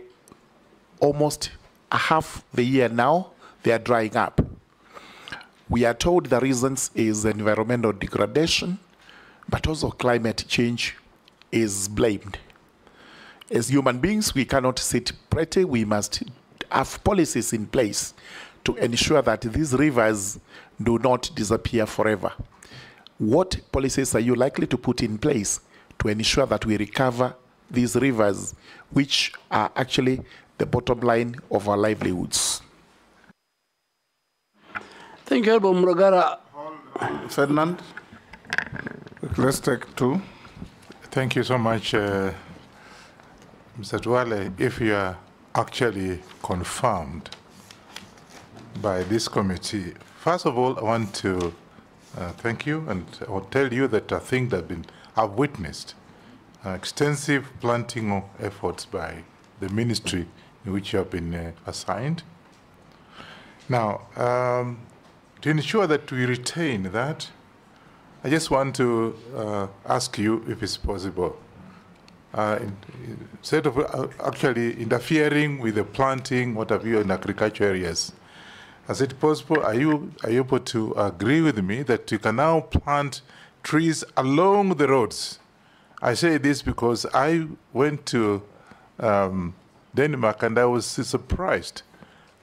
almost half the year now they are drying up. We are told the reasons is environmental degradation, but also climate change is blamed. As human beings, we cannot sit pretty. We must have policies in place to ensure that these rivers do not disappear forever. What policies are you likely to put in place to ensure that we recover these rivers, which are actually the bottom line of our livelihoods? Thank you, Honorable Murugara. Ferdinand, let's take two. Thank you so much, Mr. Duale. If you are actually confirmed by this committee, first of all, I want to thank you, and I will tell you that I think that I've witnessed extensive planting efforts by the ministry in which you have been assigned. Now, to ensure that we retain that, I just want to ask you if it's possible. Instead of actually interfering with the planting, what have you, in agriculture areas, is it possible, are you able to agree with me that you can now plant trees along the roads? I say this because I went to Denmark and I was surprised.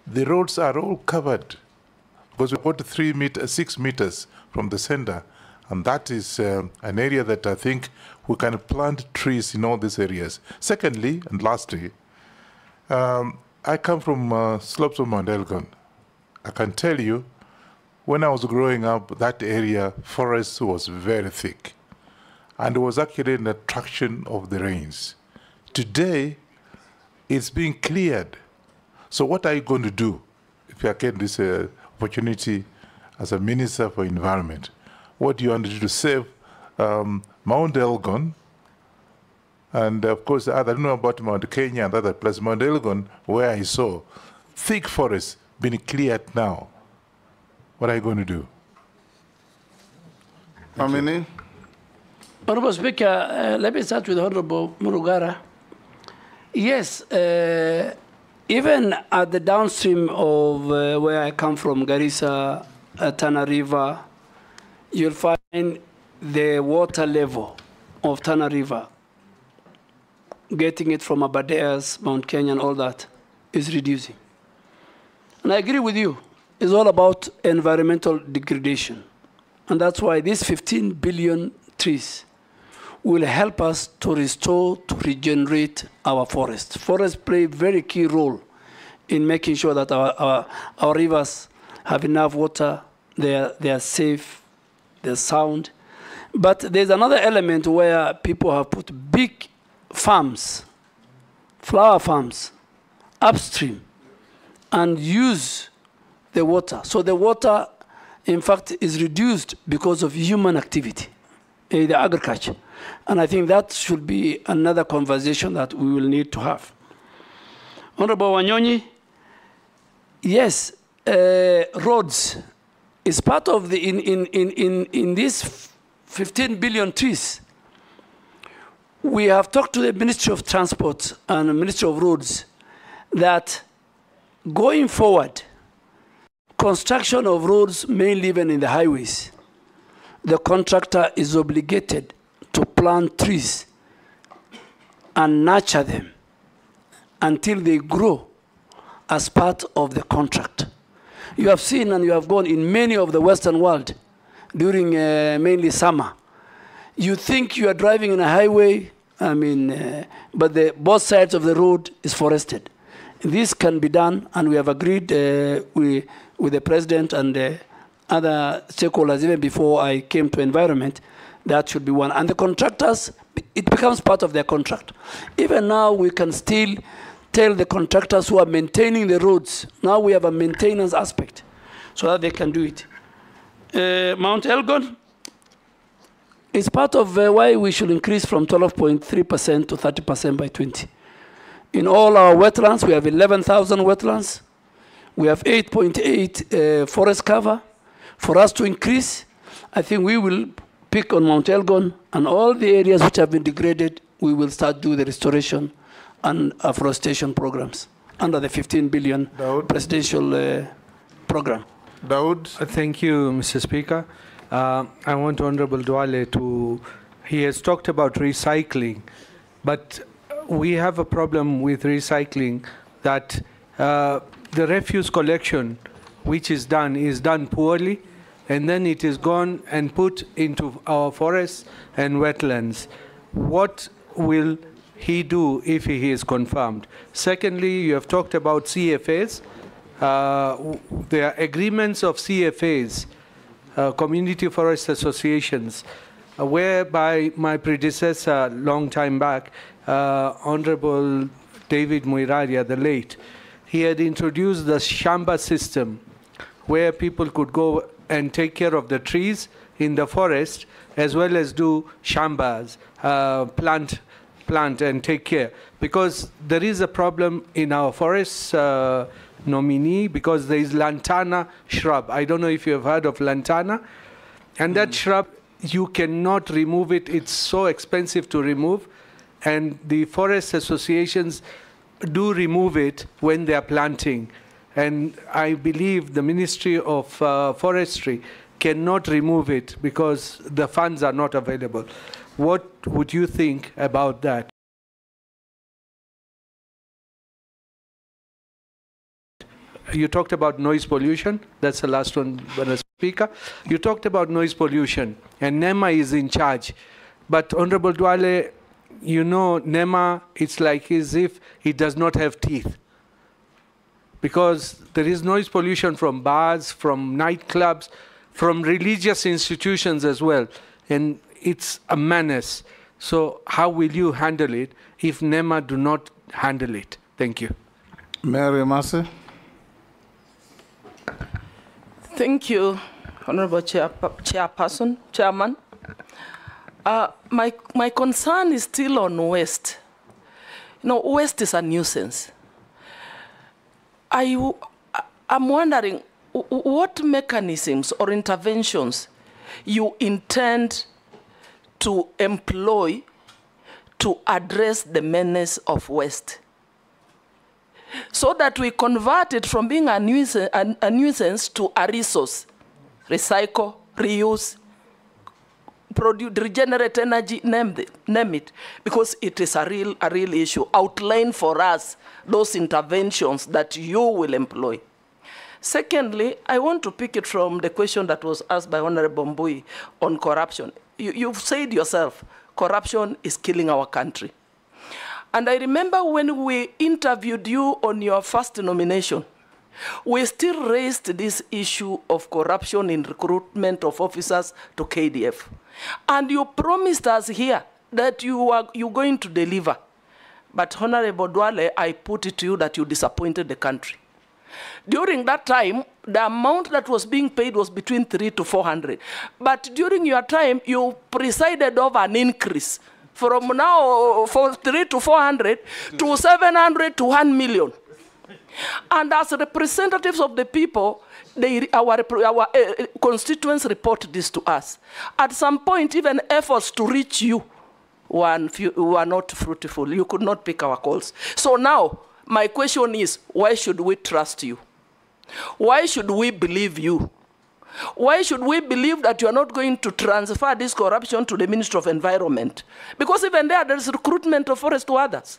The roads are all covered because we got 6 meters from the center, and that is an area that I think we can plant trees in all these areas. Secondly, and lastly, I come from slopes of Mount Elgon. I can tell you, when I was growing up, that area, forest was very thick, and it was actually an attraction of the rains. Today, it's being cleared. So what are you going to do if you get this opportunity as a Minister for Environment? What do you want to do to save Mount Elgon? And of course, I don't know about Mount Kenya and other places. Mount Elgon, where I saw thick forests being cleared now. What are you going to do? Nominee? Honorable Speaker, let me start with Honorable Murugara. Yes, even at the downstream of where I come from, Garissa, Tana River, you'll find the water level of Tana River, getting it from Aberdares, Mount Kenya, and all that, is reducing. And I agree with you. It's all about environmental degradation. And that's why these 15 billion trees will help us to restore, to regenerate our forests. Forests play a very key role in making sure that our rivers have enough water, they are safe, they're sound. But there's another element where people have put big farms, flower farms, upstream, and use the water. So the water, in fact, is reduced because of human activity, the agriculture. And I think that should be another conversation that we will need to have. Honorable Wanyonyi, yes, roads is part of the, in these 15 billion trees. We have talked to the Ministry of Transport and the Ministry of Roads that going forward, construction of roads, mainly even in the highways, the contractor is obligated to plant trees and nurture them until they grow as part of the contract. You have seen and you have gone in many of the Western world during mainly summer. You think you are driving in a highway, but both sides of the road is forested. This can be done, and we have agreed with the President and other stakeholders, even before I came to environment, that should be one. And the contractors, it becomes part of their contract. Even now, we can still tell the contractors who are maintaining the roads, now we have a maintenance aspect, so that they can do it. Mount Elgon is part of why we should increase from 12.3% to 30% by 20. In all our wetlands, we have 11,000 wetlands. We have 8.8 forest cover. For us to increase, I think we will pick on Mount Elgon and all the areas which have been degraded, we will start do the restoration and afforestation programs under the 15 billion presidential program. Daud. Thank you, Mr. Speaker. I want Honorable Duale to, he has talked about recycling, but we have a problem with recycling that the refuse collection which is done poorly, and then it is gone and put into our forests and wetlands. What will he do if he is confirmed? Secondly, you have talked about CFAs. There are agreements of CFAs, Community Forest Associations, whereby my predecessor, long time back, Honorable David Muiraria, the late, he had introduced the Shamba system, where people could go and take care of the trees in the forest, as well as do shambas, plant and take care. Because there is a problem in our forests, Nominee, because there is lantana shrub. I don't know if you have heard of lantana. And that shrub, you cannot remove it. It's so expensive to remove. And the forest associations do remove it when they are planting. And I believe the Ministry of Forestry cannot remove it because the funds are not available. What would you think about that? You talked about noise pollution. That's the last one, Mr. Speaker. You talked about noise pollution, and NEMA is in charge. But Honorable Duale, you know, NEMA, it's like as if it does not have teeth. Because there is noise pollution from bars, from nightclubs, from religious institutions as well. And it's a menace. So how will you handle it if NEMA do not handle it? Thank you. Mary Massey. Thank you, Honorable Chairman. My concern is still on waste. You know, waste is a nuisance. I'm wondering what mechanisms or interventions you intend to employ to address the menace of waste, so that we convert it from being a nuisance to a resource. Recycle, reuse, produce, regenerate energy, name it, because it is a real issue. Outline for us those interventions that you will employ. Secondly, I want to pick it from the question that was asked by Honorable Mbui on corruption. You've said yourself, corruption is killing our country. And I remember when we interviewed you on your first nomination, we still raised this issue of corruption in recruitment of officers to KDF. And you promised us here that you're going to deliver. But Honorable Duale, I put it to you that you disappointed the country. During that time, the amount that was being paid was between 300 to 400. But during your time, you presided over an increase from now for 300 to 400 to 700 to 1 million. And as representatives of the people, our constituents report this to us. At some point, even efforts to reach you were not fruitful. You could not pick our calls. So now, my question is, why should we trust you? Why should we believe you? Why should we believe that you are not going to transfer this corruption to the Ministry of Environment? Because even there's recruitment of forest to others.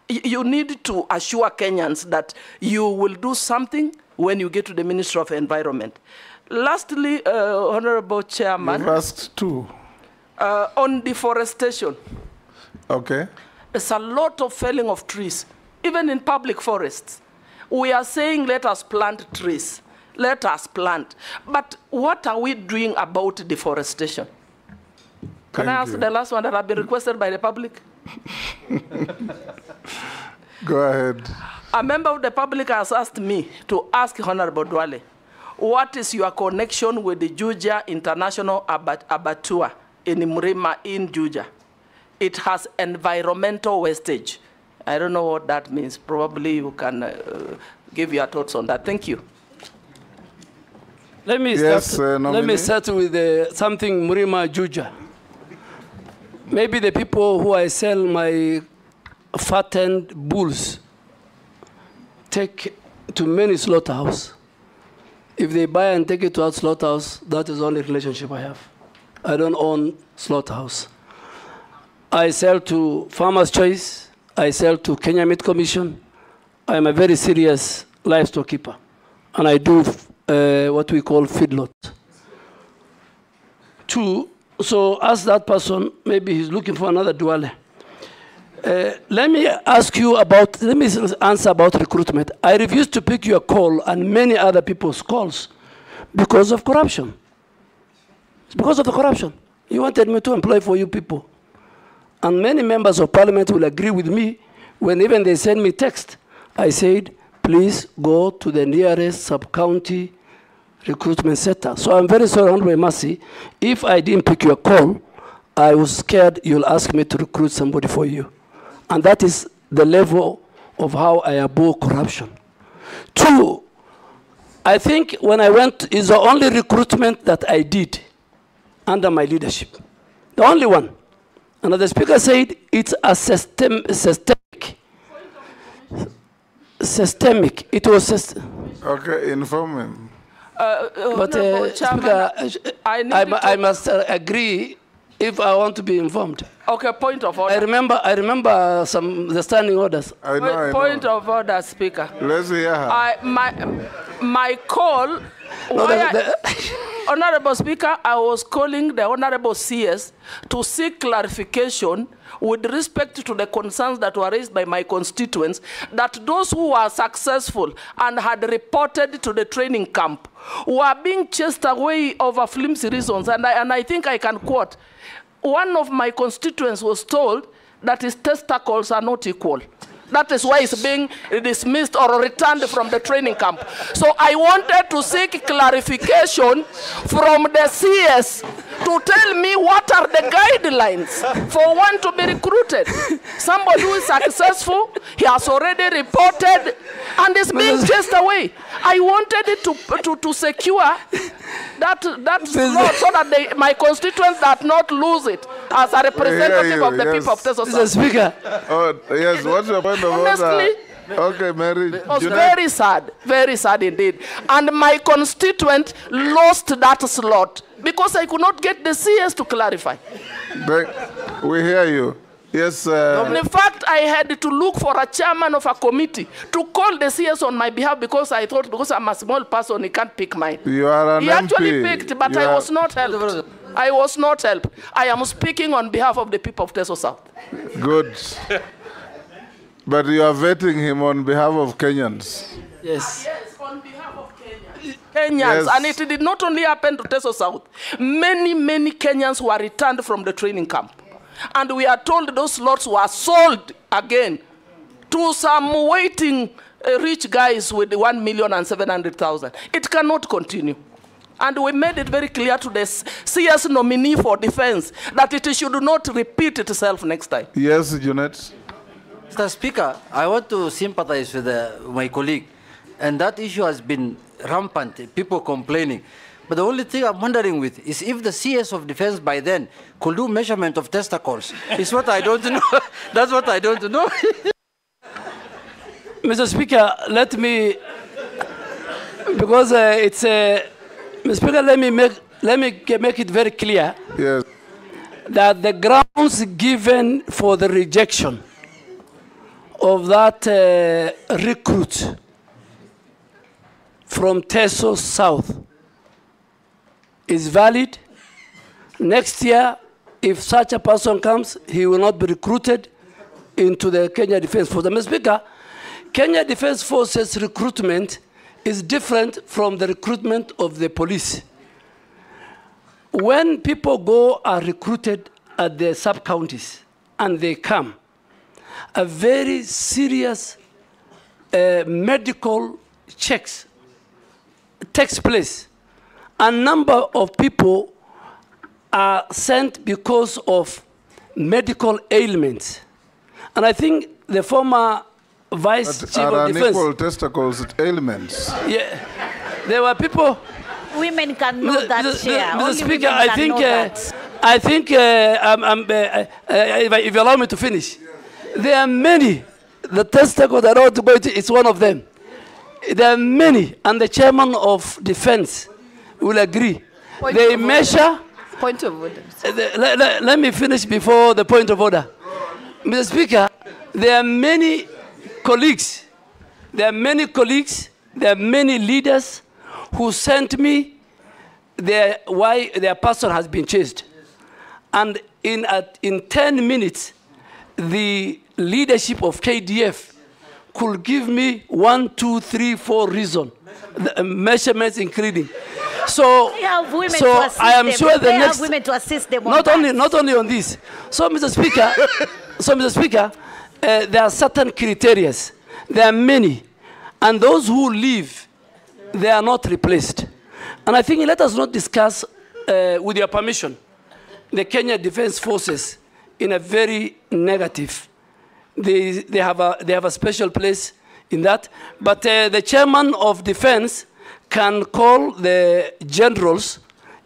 You need to assure Kenyans that you will do something when you get to the Ministry of Environment. Lastly, Honorable Chairman. You've asked two. On deforestation. Okay. There's a lot of felling of trees, even in public forests. We are saying, let us plant trees. Let us plant. But what are we doing about deforestation? Can I ask the last one that have been requested by the public? Go ahead. A member of the public has asked me to ask Honorable Duale, what is your connection with the Juja International Abattoir in Mrima in Juja? It has environmental wastage. I don't know what that means. Probably you can give your thoughts on that. Thank you. Let me start with something Murima Juja. Maybe the people who I sell my fattened bulls take to many slaughterhouse. If they buy and take it to our slaughterhouse, that is the only relationship I have. I don't own slaughterhouse. I sell to Farmers Choice. I sell to Kenya Meat Commission. I'm a very serious livestock keeper, and I do what we call feedlot. Two, so ask that person, maybe he's looking for another Duale. Let me answer about recruitment. I refuse to pick your call and many other people's calls because of corruption. It's because of the corruption. You wanted me to employ for you people. And many members of parliament will agree with me when even they send me text. I said, please go to the nearest sub-county recruitment center. So I'm very sorry, Honorable Mercy, if I didn't pick your call, I was scared you'll ask me to recruit somebody for you. And that is the level of how I abhor corruption. Two, I think when I went, is the only recruitment that I did under my leadership. The only one. And the speaker said it's a systemic. Systemic. It was okay, inform him. But Speaker, I must agree if I want to be informed. Okay, point of order. I remember the standing orders. I know. Point of order, Speaker. Let's hear her. My call. Honorable Speaker, I was calling the Honorable CS to seek clarification with respect to the concerns that were raised by my constituents, that those who were successful and had reported to the training camp were being chased away over flimsy reasons. And I think I can quote, one of my constituents was told that his testicles are not equal. That is why he's being dismissed or returned from the training camp. So I wanted to seek clarification from the CS to tell me what are the guidelines for one to be recruited. Somebody who is successful, he has already reported and is being chased away. I wanted it to secure that slot so that my constituents do not lose it as a representative of the people of Teso South. Mr. Speaker. Oh, yes, what's your point of order? Honestly, okay, Mary. it was very sad indeed. And my constituent lost that slot because I could not get the CS to clarify. We hear you. Yes. In fact, I had to look for a chairman of a committee to call the CS on my behalf because I thought, because I'm a small person, he can't pick mine. You are an He MP. actually picked, but I was not helped. I was not helped. I am speaking on behalf of the people of Teso South. Good. But you are vetting him on behalf of Kenyans. Yes. Yes, on behalf of Kenyans, yes. And it did not only happen to Teso South. Many Kenyans were returned from the training camp. And we are told those lots were sold again to some waiting rich guys with 1,700,000. It cannot continue. And we made it very clear to the CS nominee for defense that it should not repeat itself next time. Yes, Junet. Mr. Speaker, I want to sympathize with my colleague. And that issue has been rampant, people complaining. But the only thing I'm wondering with is if the CS of defense by then could do measurement of testicles. It's what I don't know. That's what I don't know. Mr. Speaker, let me, because it's a, Mr. Speaker, let me make it very clear that the grounds given for the rejection of that recruit from Teso South is valid. Next year, if such a person comes, he will not be recruited into the Kenya Defense Force. Mr. Speaker, Kenya Defense Forces recruitment is different from the recruitment of the police. When people go are recruited at the sub-counties and they come, a very serious medical checks takes place. A number of people are sent because of medical ailments. And I think the former vice chief are of defense. unequal testicles ailments? Yeah, there were people. Women can know that, Chair. Mr. Only Speaker, women can know that. If you allow me to finish, there are many. The testicle that ought to go is one of them. There are many, and the chairman of defense will agree. They measure. Point of order. Let me finish before the point of order. Mr. Speaker, there are many colleagues. There are many leaders who sent me why their pastor has been chased. And in 10 minutes, the leadership of KDF could give me 1, 2, 3, 4 reasons, measurements including. So I am sure the next. Women to assist them not only on this. So, Mr. Speaker, there are certain criteria. There are many, and those who leave, they are not replaced. And I think let us not discuss, with your permission, the Kenya Defense Forces in a very negative. They have a special place in that. But the chairman of defense can call the generals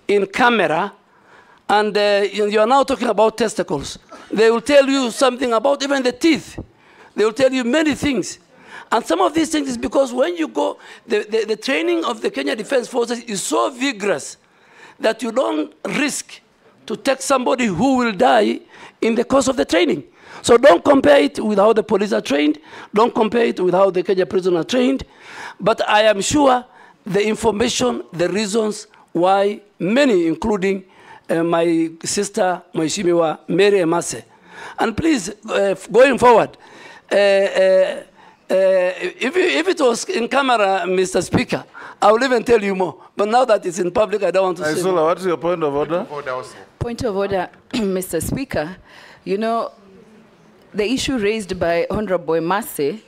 in camera, and you are now talking about testicles. They will tell you something about even the teeth. They will tell you many things. And some of these things is because when you go, the training of the Kenya Defense Forces is so vigorous that you don't risk to take somebody who will die in the course of the training. So don't compare it with how the police are trained. Don't compare it with how the Kenya prisoners are trained. But I am sure the information, the reasons why many, including my sister, Mheshimiwa Mary Emase. And please, going forward, if it was in camera, Mr. Speaker, I will even tell you more. But now that it's in public, I don't want to say more. What's your point of order? Point of order, Mr. Speaker. You know, the issue raised by Honorable Emase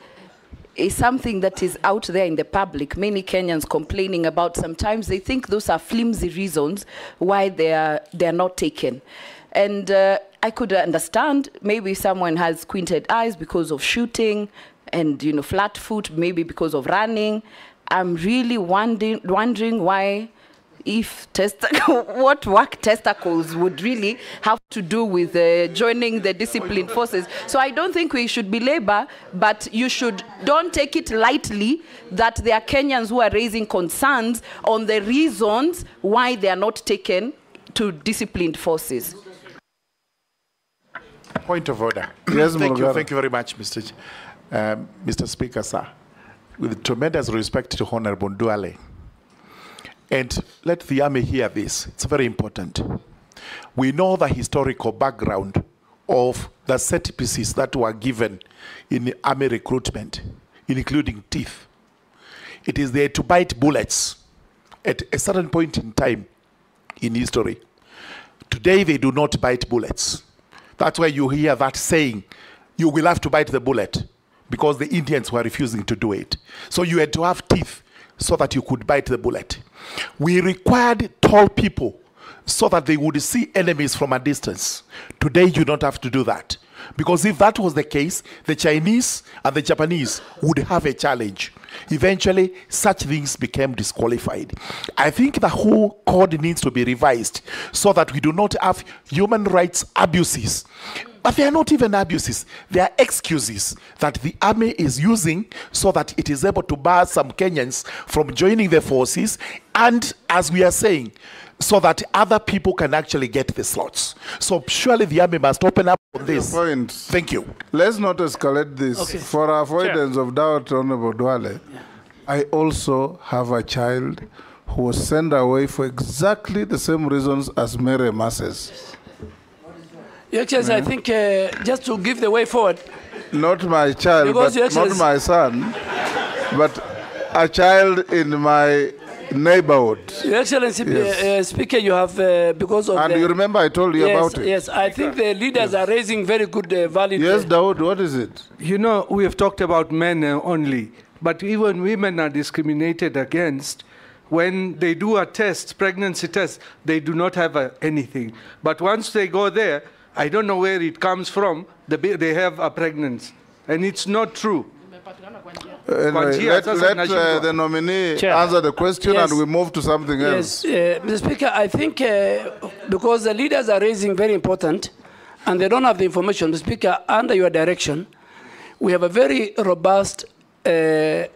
is something that is out there in the public. Many Kenyans complaining about. Sometimes they think those are flimsy reasons why they are not taken. And I could understand maybe someone has squinted eyes because of shooting and, you know, flat foot, maybe because of running. I'm really wondering why, if what work testicles would really have to do with joining the disciplined forces. So I don't think we should belabor, but you don't take it lightly that there are Kenyans who are raising concerns on the reasons why they are not taken to disciplined forces. Point of order. Yes, thank you very much, Mr. Speaker, sir. With tremendous respect to Honorable Duale. And let the army hear this. It's very important. We know the historical background of the set pieces that were given in army recruitment, including teeth. It is there to bite bullets at a certain point in time in history. Today, they do not bite bullets. That's why you hear that saying, you will have to bite the bullet, because the Indians were refusing to do it. So you had to have teeth so that you could bite the bullet. We required tall people so that they would see enemies from a distance. Today, you don't have to do that. Because if that was the case, the Chinese and the Japanese would have a challenge. Eventually, such things became disqualified. I think the whole code needs to be revised so that we do not have human rights abuses. But they are not even abuses. They are excuses that the army is using so that it is able to bar some Kenyans from joining the forces, and, as we are saying, so that other people can actually get the slots. So surely the army must open up on this. Point. Thank you. Let's not escalate this. Okay. For avoidance of doubt, Honorable Duale, I also have a child who was sent away for exactly the same reasons as Mary Masses. Your Excellency, I think just to give the way forward. Not my child, but not my son, but a child in my neighborhood. Your Excellency, yes. Speaker, you have, because of and you remember I told you about it. Yes, I think the leaders are raising very good value. Yes, Dawood, what is it? You know, we have talked about men only, but even women are discriminated against. When they do a test, pregnancy test, they do not have anything. But once they go there, I don't know where it comes from, they have a pregnancy. And it's not true. Anyway, let the nominee answer the question and we move to something else. Yes, Mr. Speaker, I think because the leaders are raising very important and they don't have the information, Mr. Speaker, under your direction, we have a very robust, good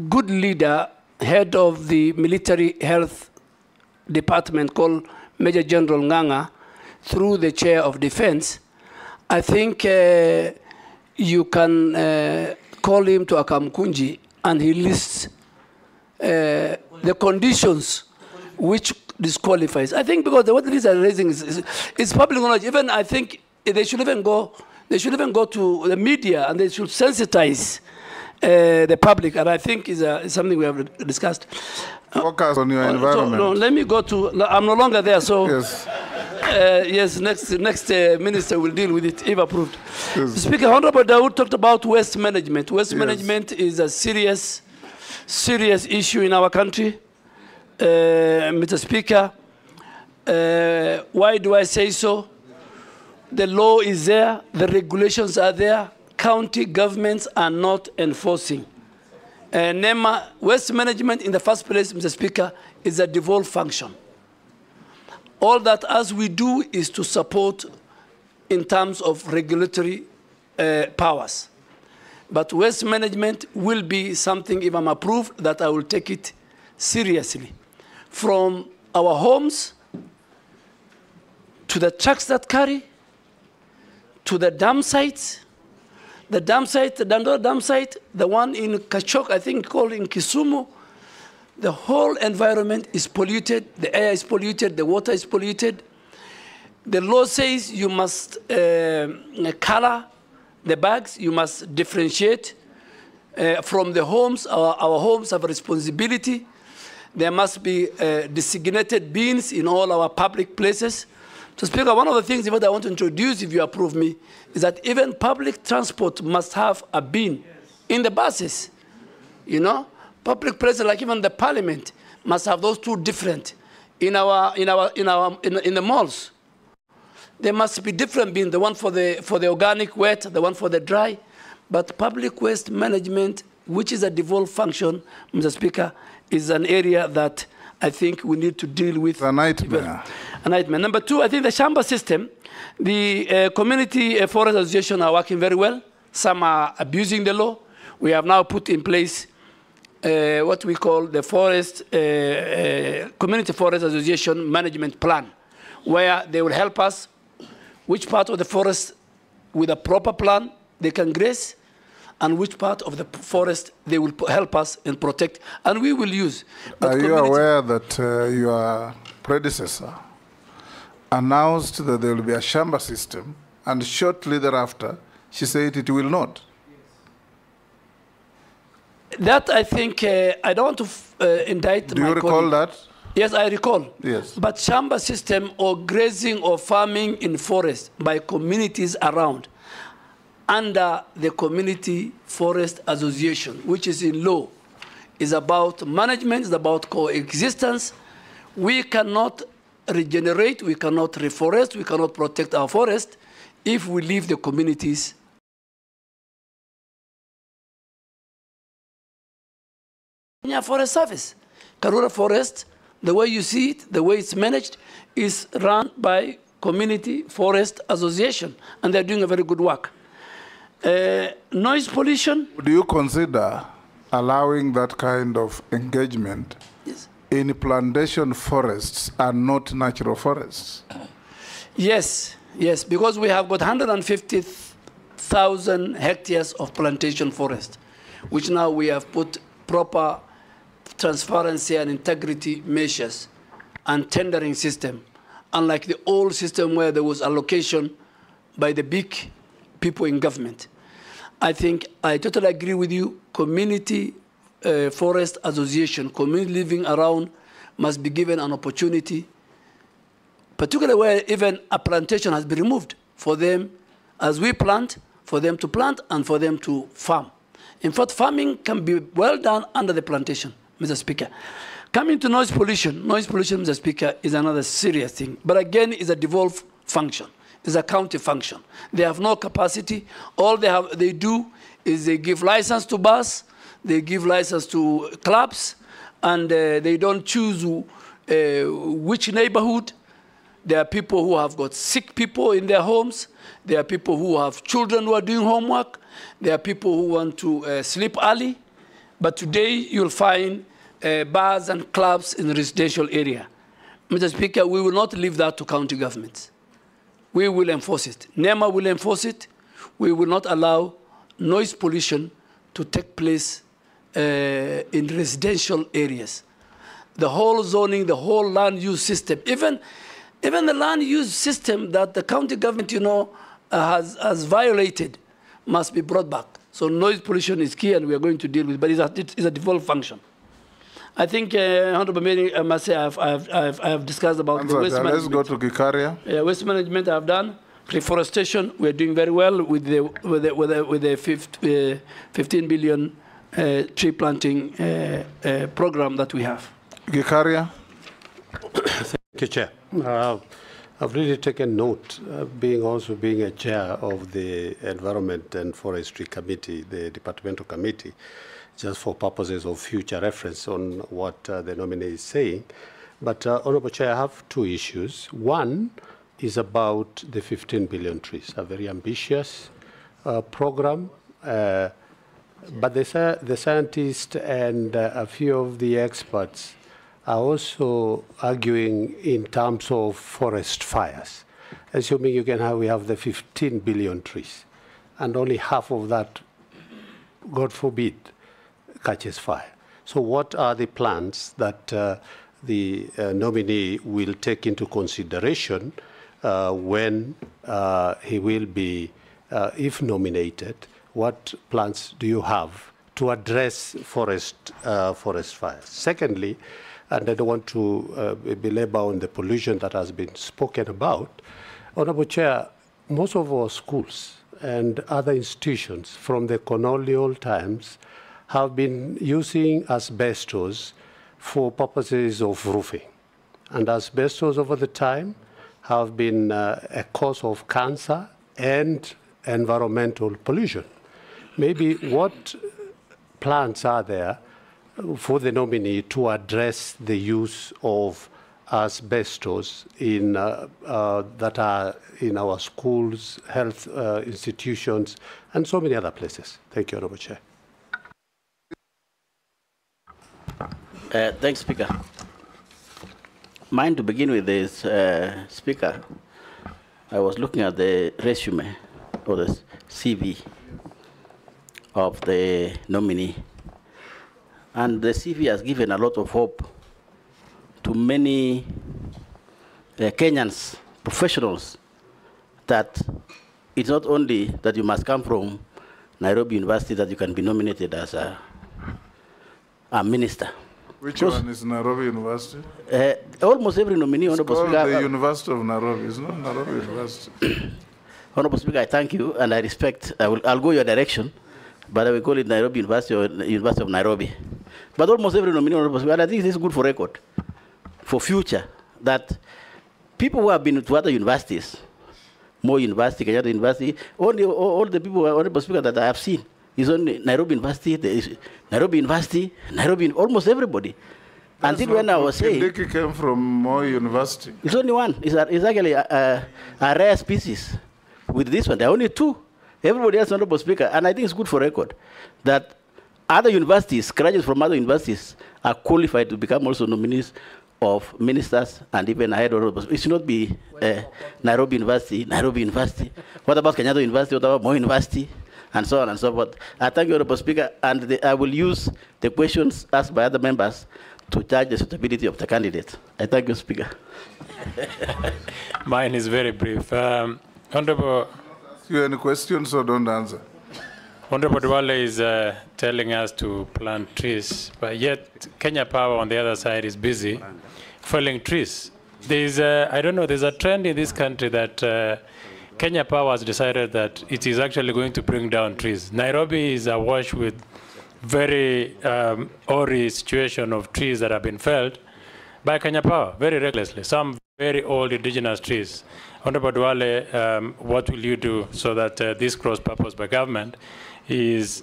leader, head of the military health department called Major General Nganga, through the chair of defense. I think you can call him to Akamkunji and he lists the conditions which disqualifies. I think because what these are raising is public knowledge. Even I think they should even go to the media and they should sensitize the public. And I think is something we have discussed. Focus on your environment. So, no, let me go to. I'm no longer there, so yes. Yes, next minister will deal with it if approved. Yes. Speaker, Honorable Dawood talked about waste management. Waste management is a serious issue in our country. Mr. Speaker, why do I say so? The law is there, the regulations are there, county governments are not enforcing. NEMA, waste management in the first place, Mr. Speaker, is a devolved function. All that as we do is to support in terms of regulatory powers. But waste management will be something, if I'm approved, that I will take it seriously. From our homes, to the trucks that carry, to the dam sites, the Dandora dam site, the one in Kachok, I think called in Kisumu, the whole environment is polluted, the air is polluted, the water is polluted. The law says you must color the bags, you must differentiate from the homes. Our homes have a responsibility. There must be designated bins in all our public places. So, Speaker, one of the things that I want to introduce, if you approve me, is that even public transport must have a bin in the buses. You know, public places like even the Parliament must have those two different. In the malls, there must be different bins. The one for the organic wet, the one for the dry. But public waste management, which is a devolved function, Mr. Speaker, is an area that I think we need to deal with. A nightmare. A nightmare. Number two, I think the Shamba system, the community forest association are working very well. Some are abusing the law. We have now put in place what we call the community forest association management plan, where they will help us which part of the forest with a proper plan they can graze, and which part of the forest they will help us and protect, and we will use. But are you aware that your predecessor announced that there will be a Shamba system, and shortly thereafter, she said it will not? That I think, I don't want to indict my Do you recall that? Yes, I recall. Yes. But Shamba system or grazing or farming in forest by communities around, under the Community Forest Association, which is in law, is about management, is about coexistence. We cannot regenerate, we cannot reforest, we cannot protect our forest if we leave the communities. Kenya Forest Service, Karura Forest, the way you see it, the way it's managed, is run by Community Forest Association, and they're doing a very good work. Noise pollution. Do you consider allowing that kind of engagement in plantation forests and not natural forests? Yes, yes, because we have got 150,000 hectares of plantation forest, which now we have put proper transparency and integrity measures and tendering system, unlike the old system where there was allocation by the big people in government. I think I totally agree with you. Community Forest Association, community living around must be given an opportunity, particularly where even a plantation has been removed, for them, as we plant, for them to plant and for them to farm. In fact, farming can be well done under the plantation, Mr. Speaker. Coming to noise pollution, Mr. Speaker, is another serious thing. But again, it's a devolved function. It's a county function. They have no capacity. All they do is they give license to bus, they give license to clubs, and they don't choose which neighborhood. There are people who have got sick people in their homes. There are people who have children who are doing homework. There are people who want to sleep early. But today you'll find bars and clubs in the residential area. Mr. Speaker, we will not leave that to county governments. We will enforce it. NEMA will enforce it. We will not allow noise pollution to take place in residential areas. The whole zoning, the whole land use system, even the land use system that the county government, has violated must be brought back. So noise pollution is key, and we are going to deal with it, but it's a default function. I think, Honorable Mayor, I must say I have discussed about the waste management. Let's go to Gikaria. Waste management I have done. Reforestation, we're doing very well with the 15 billion tree planting program that we have. Gikaria. Thank you, Chair. I've really taken note, being a chair of the Environment and Forestry Committee, the departmental committee, just for purposes of future reference on what the nominee is saying. But, Honourable Chair, I have two issues. One is about the 15 billion trees, a very ambitious program. But the scientists and a few of the experts are also arguing in terms of forest fires. Assuming we have the 15 billion trees, and only half of that, God forbid, catches fire. So what are the plans that the nominee will take into consideration when he will be, if nominated? What plans do you have to address forest fires? Secondly, and I don't want to belabor on the pollution that has been spoken about, Honourable Chair, most of our schools and other institutions from the colonial times have been using asbestos for purposes of roofing. And asbestos over the time have been a cause of cancer and environmental pollution. Maybe what plans are there for the nominee to address the use of asbestos that are in our schools, health institutions, and so many other places? Thank you, Honourable Chair. Thanks, Speaker. Mine to begin with is, Speaker, I was looking at the resume or the CV of the nominee. And the CV has given a lot of hope to many Kenyans, professionals, that it's not only that you must come from Nairobi University that you can be nominated as a minister. Which one is Nairobi University? Almost every nominee, it's Honourable called Speaker. The University of Nairobi, it's not Nairobi University. Honourable Speaker, I thank you and I respect, I'll go your direction, but I will call it Nairobi University or University of Nairobi. But almost every nominee, Honourable Speaker, and I think this is good for record, for future, that people who have been to other universities, Moi University, Kenyatta University, all the people, Honourable Speaker, that I have seen, is only Nairobi University, Nairobi, almost everybody. Until when I was saying... Kindiki came from Moi University. It's only one. It's actually a rare species. With this one, there are only two. Everybody else, Honourable Speaker, and I think it's good for record, that other universities, graduates from other universities, are qualified to become also nominees of ministers and even ahead of it should not be Nairobi University. What about Kenyatta University? What about Moi University? And so on and so forth. I thank you, Honourable Speaker, and I will use the questions asked by other members to judge the suitability of the candidate. I thank you, Speaker. Mine is very brief. Honourable... You have any questions or don't answer? Honourable Duale is telling us to plant trees, but yet Kenya Power on the other side is busy felling trees. There's I don't know, there's a trend in this country that Kenya Power has decided that it is actually going to bring down trees. Nairobi is awash with very hoary situation of trees that have been felled by Kenya Power, very recklessly, some very old indigenous trees. Honourable Duale, what will you do so that this cross-purpose by government is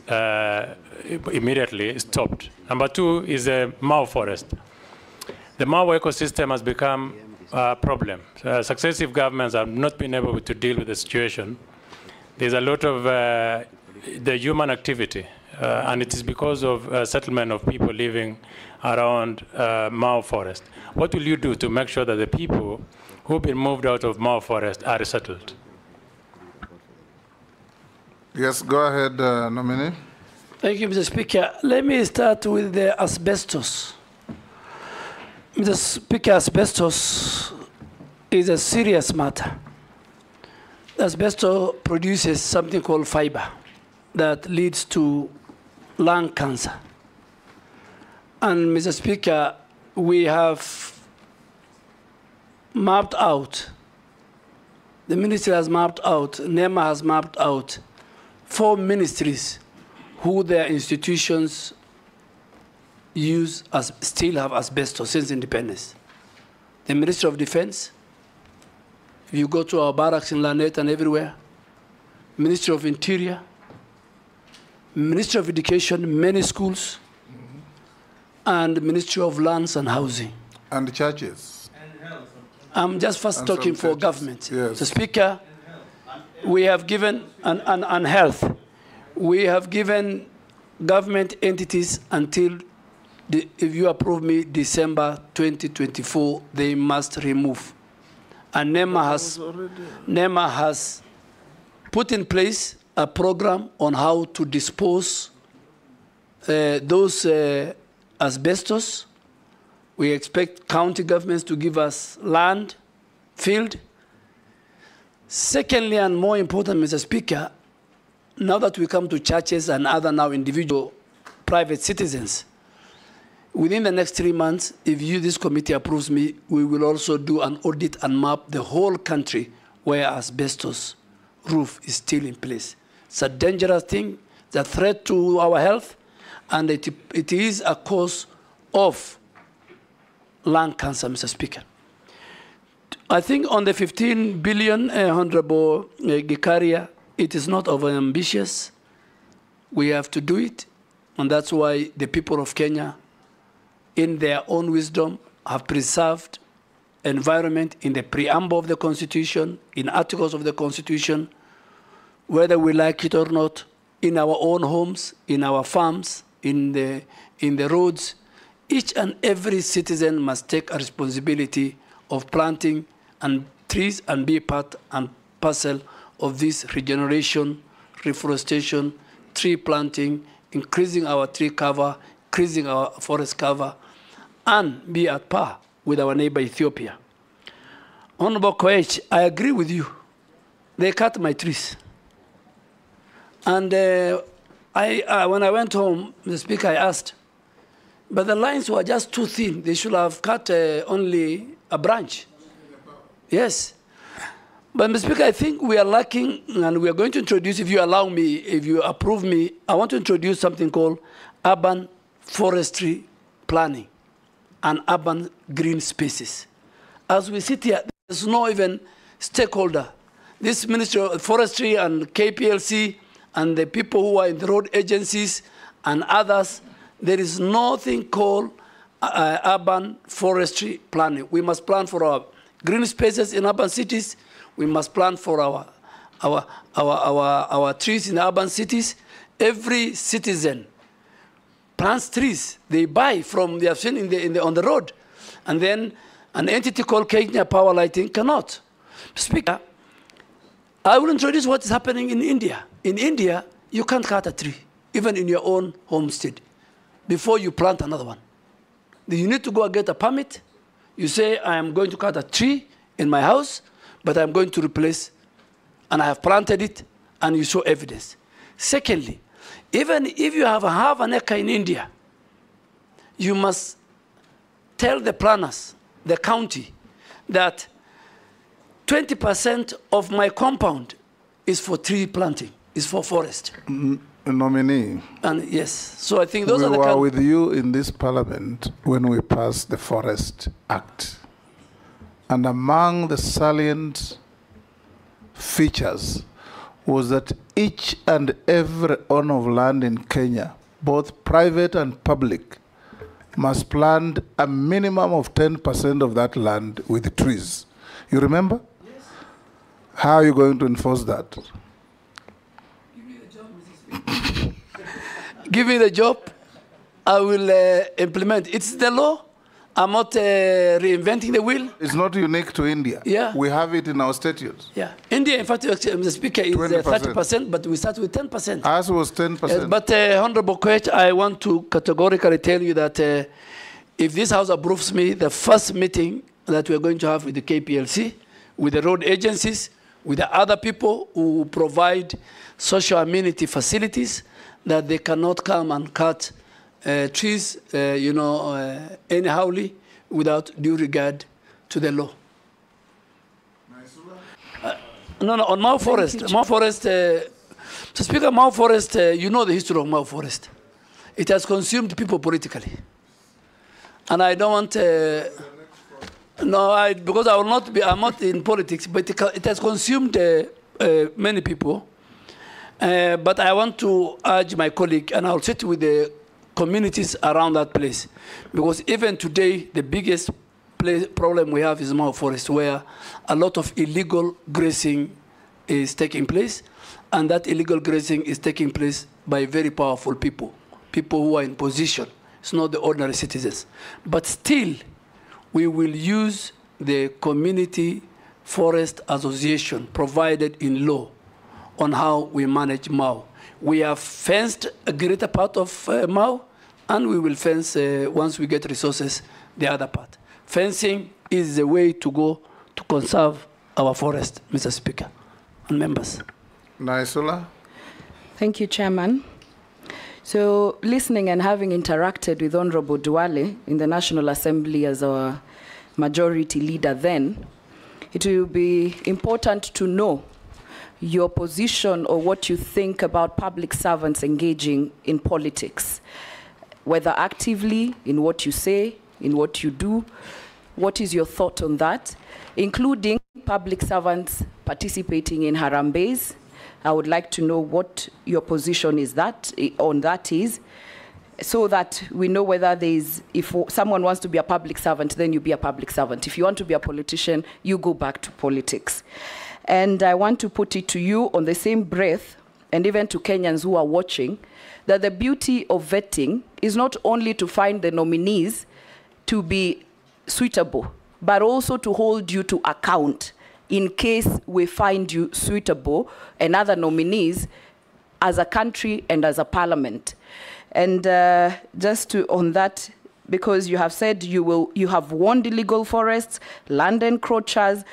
immediately stopped. Number two is the Mau forest. The Mau ecosystem has become a problem. Successive governments have not been able to deal with the situation. There's a lot of the human activity, and it is because of settlement of people living around Mau forest. What will you do to make sure that the people who've been moved out of Mau forest are resettled? Yes, go ahead, Nominee. Thank you, Mr. Speaker. Let me start with the asbestos. Mr. Speaker, asbestos is a serious matter. Asbestos produces something called fiber that leads to lung cancer. And Mr. Speaker, we have mapped out, the ministry has mapped out, NEMA has mapped out 4 ministries who their institutions still have asbestos since independence. The Ministry of Defense, if you go to our barracks in Lanet and everywhere, Ministry of Interior, Ministry of Education, many schools, and Ministry of Lands and Housing. And churches. I'm just first talking for churches. Government. Yes. So Speaker, we have given, and health, we have given government entities until, if you approve me, December 2024, they must remove. And NEMA has put in place a program on how to dispose those asbestos. We expect county governments to give us land, field. Secondly, and more important, Mr. Speaker, now that we come to churches and other now individual private citizens, within the next 3 months, if this committee approves me, we will also do an audit and map the whole country where asbestos roof is still in place. It's a dangerous thing, it's a threat to our health, and it is a cause of lung cancer, Mr. Speaker. I think on the 15 billion, Honorable Gikaria, it is not over-ambitious. We have to do it, and that's why the people of Kenya, in their own wisdom, have preserved environment in the preamble of the Constitution, in articles of the Constitution, whether we like it or not, in our own homes, in our farms, in the roads. Each and every citizen must take a responsibility of planting and trees and be part and parcel of this regeneration, reforestation, tree planting, increasing our tree cover, increasing our forest cover, and be at par with our neighbor Ethiopia. Honorable Koech, I agree with you. They cut my trees. And when I went home, the Speaker, I asked, but the lines were just too thin. They should have cut only a branch. Yes. But, Mr. Speaker, I think we are lacking, and we are going to introduce, if you allow me, if you approve me, I want to introduce something called urban forestry planning and urban green spaces. As we sit here, there's no even stakeholder. This Ministry of Forestry and KPLC and the people who are in the road agencies and others, there is nothing called urban forestry planning. We must plan for our green spaces in urban cities. We must plan for our trees in urban cities. Every citizen plants trees. They buy from, they have seen on the road. And then an entity called Kenya Power Lighting cannot. Speaker, I will introduce what is happening in India. In India, you can't cut a tree, even in your own homestead, before you plant another one. You need to go and get a permit. You say, I am going to cut a tree in my house, but I'm going to replace, and I have planted it, and you show evidence. Secondly, even if you have half an acre in India, you must tell the planners, the county, that 20% of my compound is for tree planting, is for forest. Nominee. And yes, so I think those are the... We were with you in this parliament when we passed the Forest Act. And among the salient features was that each and every owner of land in Kenya, both private and public, must plant a minimum of 10% of that land with trees. You remember? Yes. How are you going to enforce that? Give me the job, Mr. Speaker. Give me the job. I will implement. It's the law. I'm not reinventing the wheel. It's not unique to India. Yeah. We have it in our statutes. Yeah. India, in fact, Mr. Speaker, is 30%, but we start with 10%. Ours was 10%. Yes, but, Honorable Quech, I want to categorically tell you that if this House approves me, the first meeting that we're going to have with the KPLC, with the road agencies, with the other people who provide social amenity facilities, that they cannot come and cut trees, anyhowly, without due regard to the law. No, on Mau Forest, Mr. Speaker, Mau Forest, you know the history of Mau Forest. It has consumed people politically. And I don't want, because I will not be, I'm not in politics, but it has consumed many people. But I want to urge my colleague, and I'll sit with the communities around that place. Because even today, the biggest problem we have is Mau Forest, where a lot of illegal grazing is taking place. And that illegal grazing is taking place by very powerful people, people who are in position. It's not the ordinary citizens. But still, we will use the Community Forest Association provided in law on how we manage Mau. We have fenced a greater part of Mau, and we will fence, once we get resources, the other part. Fencing is the way to go to conserve our forest, Mr. Speaker and members. Naisula. Thank you, Chairman. So, listening and having interacted with Honorable Duale in the National Assembly as our majority leader then, it will be important to know your position or what you think about public servants engaging in politics, whether actively, in what you say, in what you do. What is your thought on that, including public servants participating in harambees? I would like to know what your position is on that is, so that we know whether if someone wants to be a public servant, then you be a public servant. If you want to be a politician, you go back to politics. And I want to put it to you on the same breath, and even to Kenyans who are watching, that the beauty of vetting is not only to find the nominees to be suitable, but also to hold you to account in case we find you suitable and other nominees as a country and as a parliament. And on that, because you have said you have warned illegal forests, land encroachers,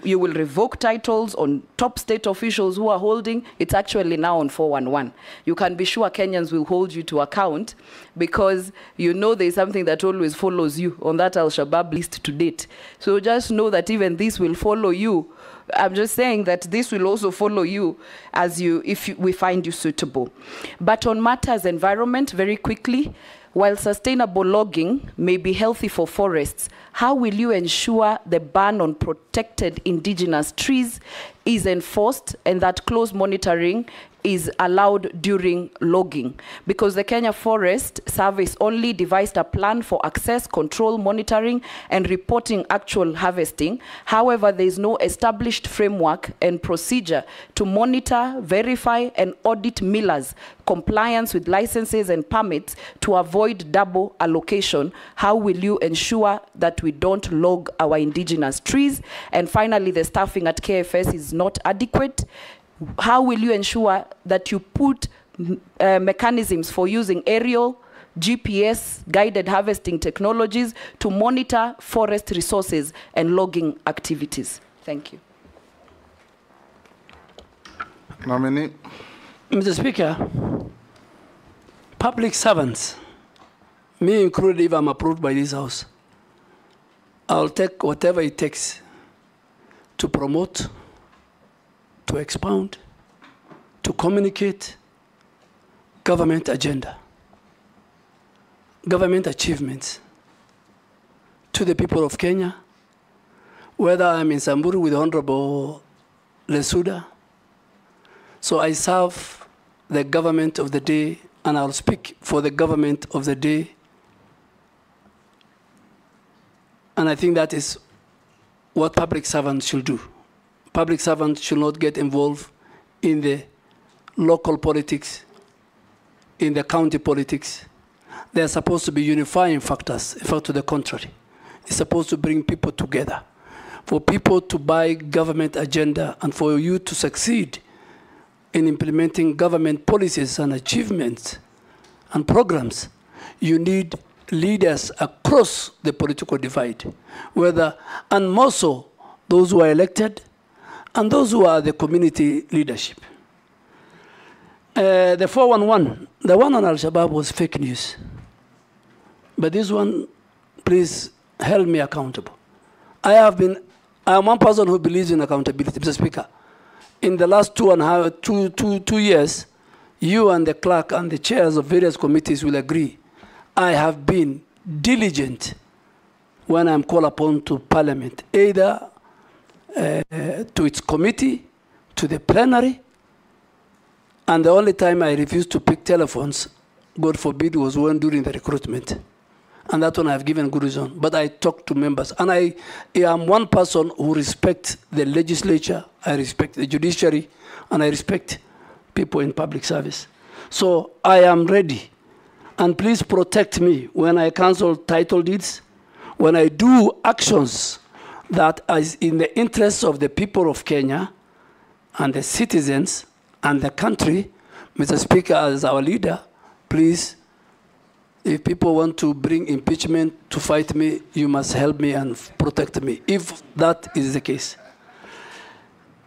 you will revoke titles on top state officials who are holding. It's actually now on 411. You can be sure Kenyans will hold you to account, because you know there's something that always follows you on that Al-Shabaab list to date. So just know that even this will follow you. I'm just saying that this will also follow you if we find you suitable. But on matters environment, very quickly, while sustainable logging may be healthy for forests, how will you ensure the ban on protected indigenous trees is enforced and that close monitoring is allowed during logging? Because the Kenya Forest Service only devised a plan for access, control, monitoring, and reporting actual harvesting. However, there is no established framework and procedure to monitor, verify, and audit millers' compliance with licenses and permits to avoid double allocation. How will you ensure that we don't log our indigenous trees? And finally, the staffing at KFS is not adequate. How will you ensure that you put mechanisms for using aerial, GPS, guided harvesting technologies to monitor forest resources and logging activities? Thank you. Nominee. Mr. Speaker, public servants, me included if I'm approved by this House, I'll take whatever it takes to promote, to expound, to communicate government agenda, government achievements to the people of Kenya, whether I'm in Samburu with Honorable Lesuda, So I serve the government of the day, and I'll speak for the government of the day. And I think that is what public servants should do. Public servants should not get involved in the local politics, in the county politics. They are supposed to be unifying factors, in fact, to the contrary. It's supposed to bring people together. For people to buy government agenda and for you to succeed in implementing government policies and achievements and programs, you need leaders across the political divide, and more so those who are elected and those who are the community leadership. The 411, the one on Al-Shabaab was fake news. But this one, please hold me accountable. I am one person who believes in accountability, Mr. Speaker. In the last 2 years, you and the clerk and the chairs of various committees will agree, I have been diligent when I'm called upon to Parliament, either to its committee, to the plenary, and the only time I refused to pick telephones, God forbid, was when during the recruitment. And that one I've given good reason. But I talk to members. And I am one person who respects the legislature, I respect the judiciary, and I respect people in public service. So I am ready. And please protect me when I cancel title deeds, when I do actions that is in the interests of the people of Kenya and the citizens and the country. Mr. Speaker, as our leader, please, if people want to bring impeachment to fight me, you must help me and protect me, if that is the case.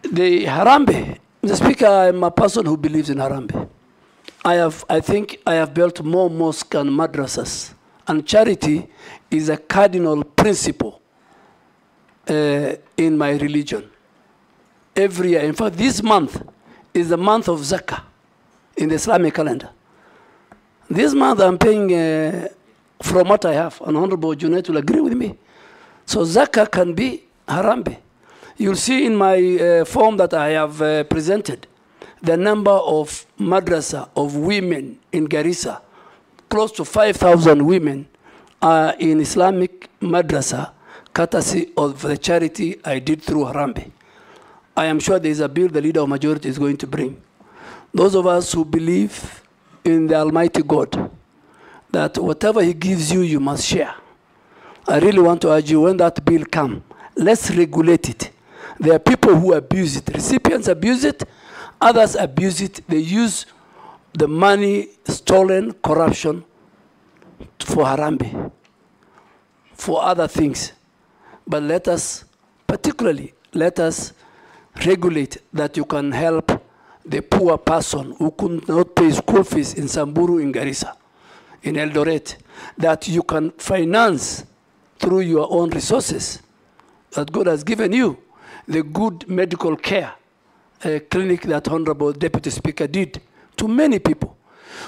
The Harambee, Mr. Speaker, I'm a person who believes in Harambee. I think I have built more mosques and madrasas, and charity is a cardinal principle in my religion. Every year, in fact, this month is the month of Zakah in the Islamic calendar. This month I'm paying from what I have, and Honorable Junaid will agree with me. So Zakah can be Harambee. You'll see in my form that I have presented the number of madrasa of women in Garissa. Close to 5,000 women are in Islamic madrasa, courtesy of the charity I did through Harambee. I am sure there is a bill the leader of majority is going to bring. Those of us who believe in the Almighty God, that whatever He gives you, you must share. I really want to urge you, when that bill comes, let's regulate it. There are people who abuse it. Recipients abuse it. Others abuse it. They use the money stolen, corruption, for Harambee, for other things. But let us, particularly, let us regulate that you can help the poor person who could not pay school fees in Samburu, in Garissa, in Eldoret, that you can finance through your own resources that God has given you, the good medical care clinic that Honorable Deputy Speaker did to many people.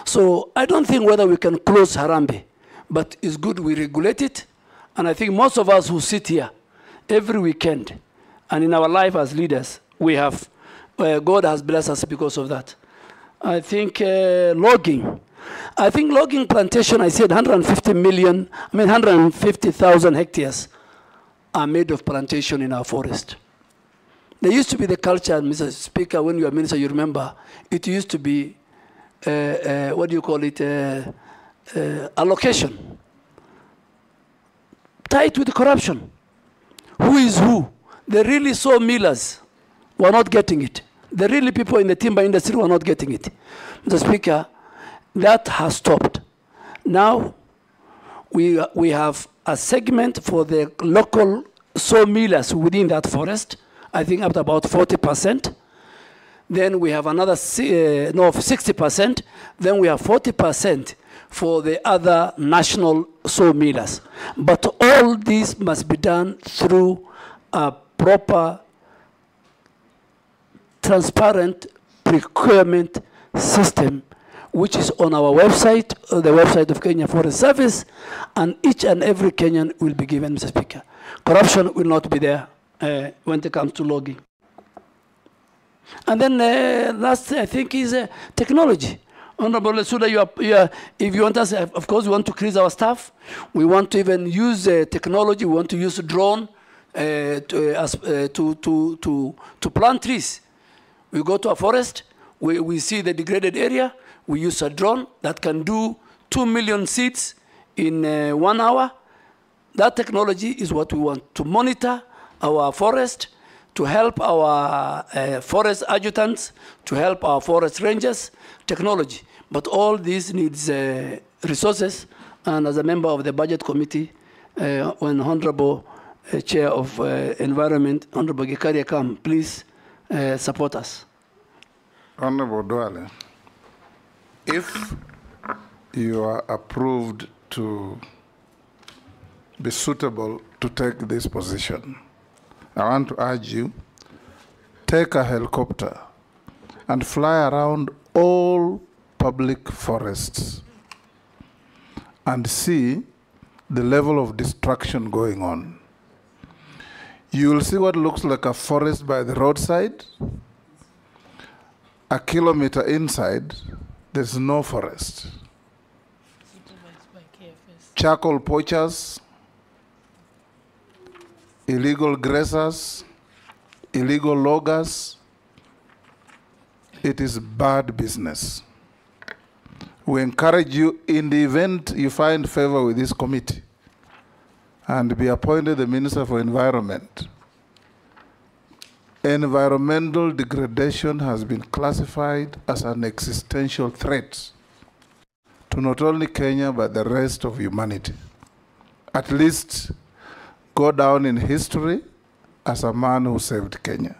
So I don't think whether we can close Harambee, but it's good we regulate it. And I think most of us who sit here every weekend and in our life as leaders, we have, God has blessed us because of that. I think logging. I think logging plantation, I said 150,000 hectares are made of plantation in our forest. There used to be the culture, Mr. Speaker, when you were minister, you remember, it used to be, what do you call it, allocation. Tied with corruption. Who is who? The really sawmillers were not getting it. The really people in the timber industry were not getting it. Mr. Speaker, that has stopped. Now, we have a segment for the local sawmillers within that forest, I think up to about 40%. Then we have another 60%. Then we have 40% for the other national sawmillers. But all this must be done through a proper, transparent procurement system, which is on our website, the website of Kenya Forest Service, and each and every Kenyan will be given, Mr. Speaker. Corruption will not be there when it comes to logging. And then last, I think, is technology. Honorable Suda, if you want us, of course, we want to increase our staff. We want to even use technology. We want to use drone to plant trees. We go to a forest, we see the degraded area, we use a drone that can do 2 million seeds in 1 hour. That technology is what we want to monitor our forest, to help our forest adjutants, to help our forest rangers, technology. But all this needs resources, and as a member of the Budget Committee, when Honorable Chair of Environment, Honorable Gikaria come, please support us. Honorable Duale, if you are approved to be suitable to take this position, I want to urge you, take a helicopter and fly around all public forests and see the level of destruction going on. You will see what looks like a forest by the roadside. A kilometer inside, there's no forest. Charcoal poachers, illegal grazers, illegal loggers. It is bad business. We encourage you, in the event you find favor with this committee and be appointed the Minister for Environment. Environmental degradation has been classified as an existential threat to not only Kenya, but the rest of humanity. At least go down in history as a man who saved Kenya.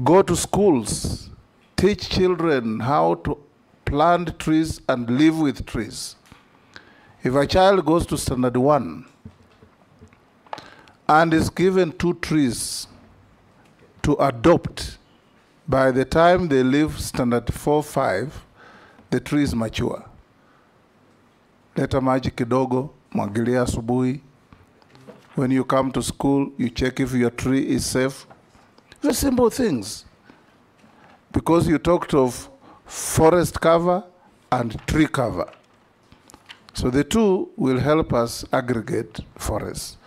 Go to schools, teach children how to plant trees and live with trees. If a child goes to standard 1 and is given 2 trees to adopt, by the time they leave standard 4, 5, the tree is mature. Leta maji kidogo, mwagilia asubuhi. When you come to school, you check if your tree is safe. Very simple things. Because you talked of forest cover and tree cover. So the two will help us aggregate forests,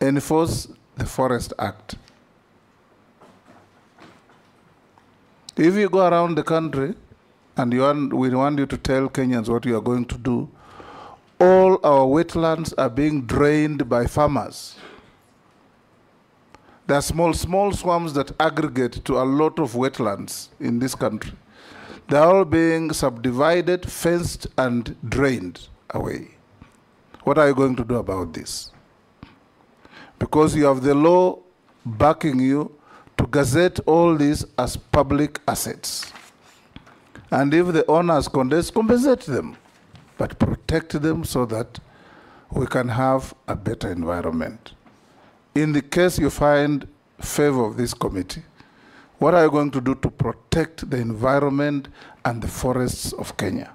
enforce the Forest Act. If you go around the country and we want you to tell Kenyans what you are going to do, all our wetlands are being drained by farmers. There are small swamps that aggregate to a lot of wetlands in this country. They're all being subdivided, fenced, and drained away. What are you going to do about this? Because you have the law backing you to gazette all these as public assets. And if the owners compensate them, but protect them so that we can have a better environment. In the case you find favor of this committee, what are you going to do to protect the environment and the forests of Kenya?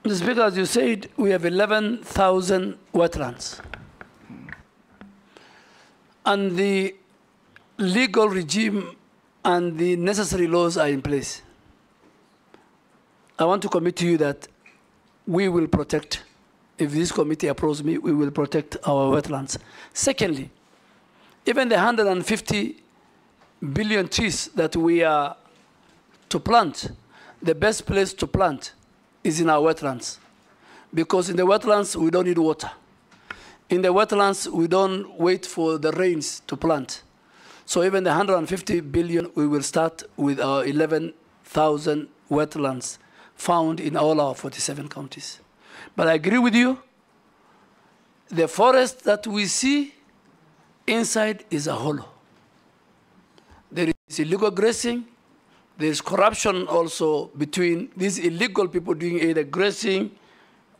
Mr. Speaker, as you said, we have 11,000 wetlands. And the legal regime and the necessary laws are in place. I want to commit to you that we will protect, if this committee approves me, we will protect our wetlands. Secondly, even the 150 billion trees that we are to plant, the best place to plant is in our wetlands. Because in the wetlands, we don't need water. In the wetlands, we don't wait for the rains to plant. So even the 150 billion, we will start with our 11,000 wetlands found in all our 47 counties. But I agree with you, the forest that we see inside is a hollow. There is illegal grazing. There is corruption also between these illegal people doing either grazing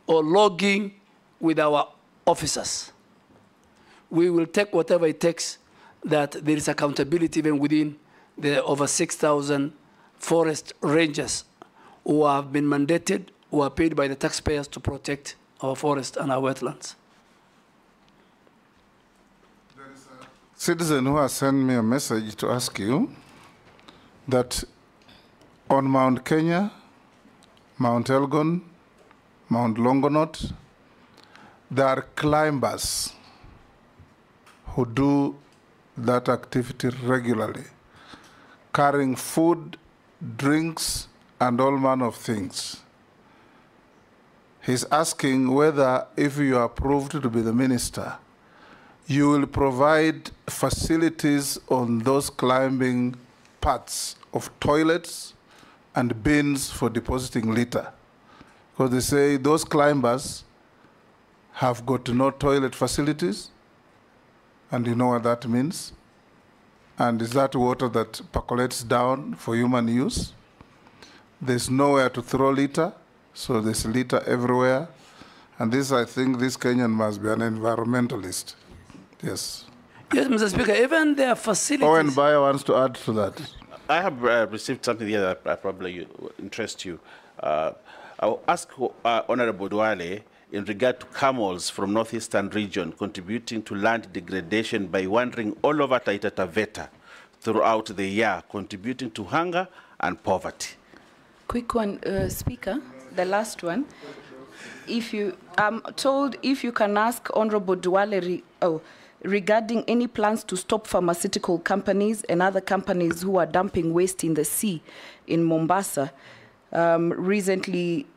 or logging with our officers. We will take whatever it takes that there is accountability even within the over 6,000 forest rangers who have been mandated, who are paid by the taxpayers to protect our forests and our wetlands. citizen who has sent me a message to ask you that on Mount Kenya, Mount Elgon, Mount Longonot, there are climbers who do that activity regularly, carrying food, drinks, and all manner of things. He's asking whether, if you are approved to be the minister, you will provide facilities on those climbing parts of toilets and bins for depositing litter. Because they say those climbers have got no toilet facilities, and you know what that means. And is that water that percolates down for human use? There's nowhere to throw litter, so there's litter everywhere. And this, I think, this Kenyan must be an environmentalist. Yes. Yes, Mr. Speaker, even their facilities. Owen Bayer wants to add to that. I have received something here that probably interests you. I'll ask Honorable Duale in regard to camels from northeastern region contributing to land degradation by wandering all over Taita Taveta throughout the year, contributing to hunger and poverty. Quick one, Speaker, the last one. If you, I'm told if you can ask Honorable Duale regarding any plans to stop pharmaceutical companies and other companies who are dumping waste in the sea in Mombasa. Recently,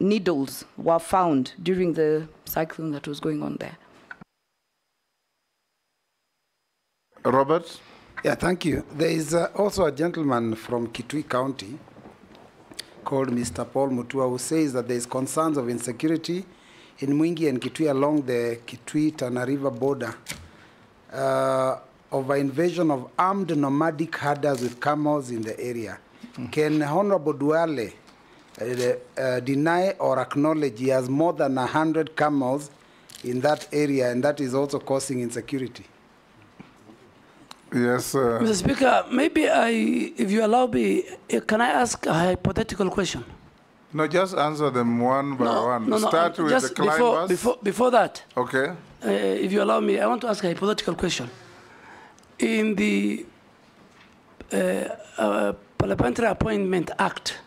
needles were found during the cyclone that was going on there. Robert? Yeah, thank you. There is also a gentleman from Kitui County called Mr. Paul Mutua who says that there is concerns of insecurity in Mwingi and Kitui along the Kitui-Tana River border of an invasion of armed nomadic herders with camels in the area. Can Honorable Duale deny or acknowledge he has more than 100 camels in that area and that is also causing insecurity? Yes. Mr. Speaker, maybe if you allow me, can I ask a hypothetical question? No, just answer them one by one. No, Start with just the climbers. before that. Okay. If you allow me, I want to ask a hypothetical question. In the Parliamentary Appointment Act,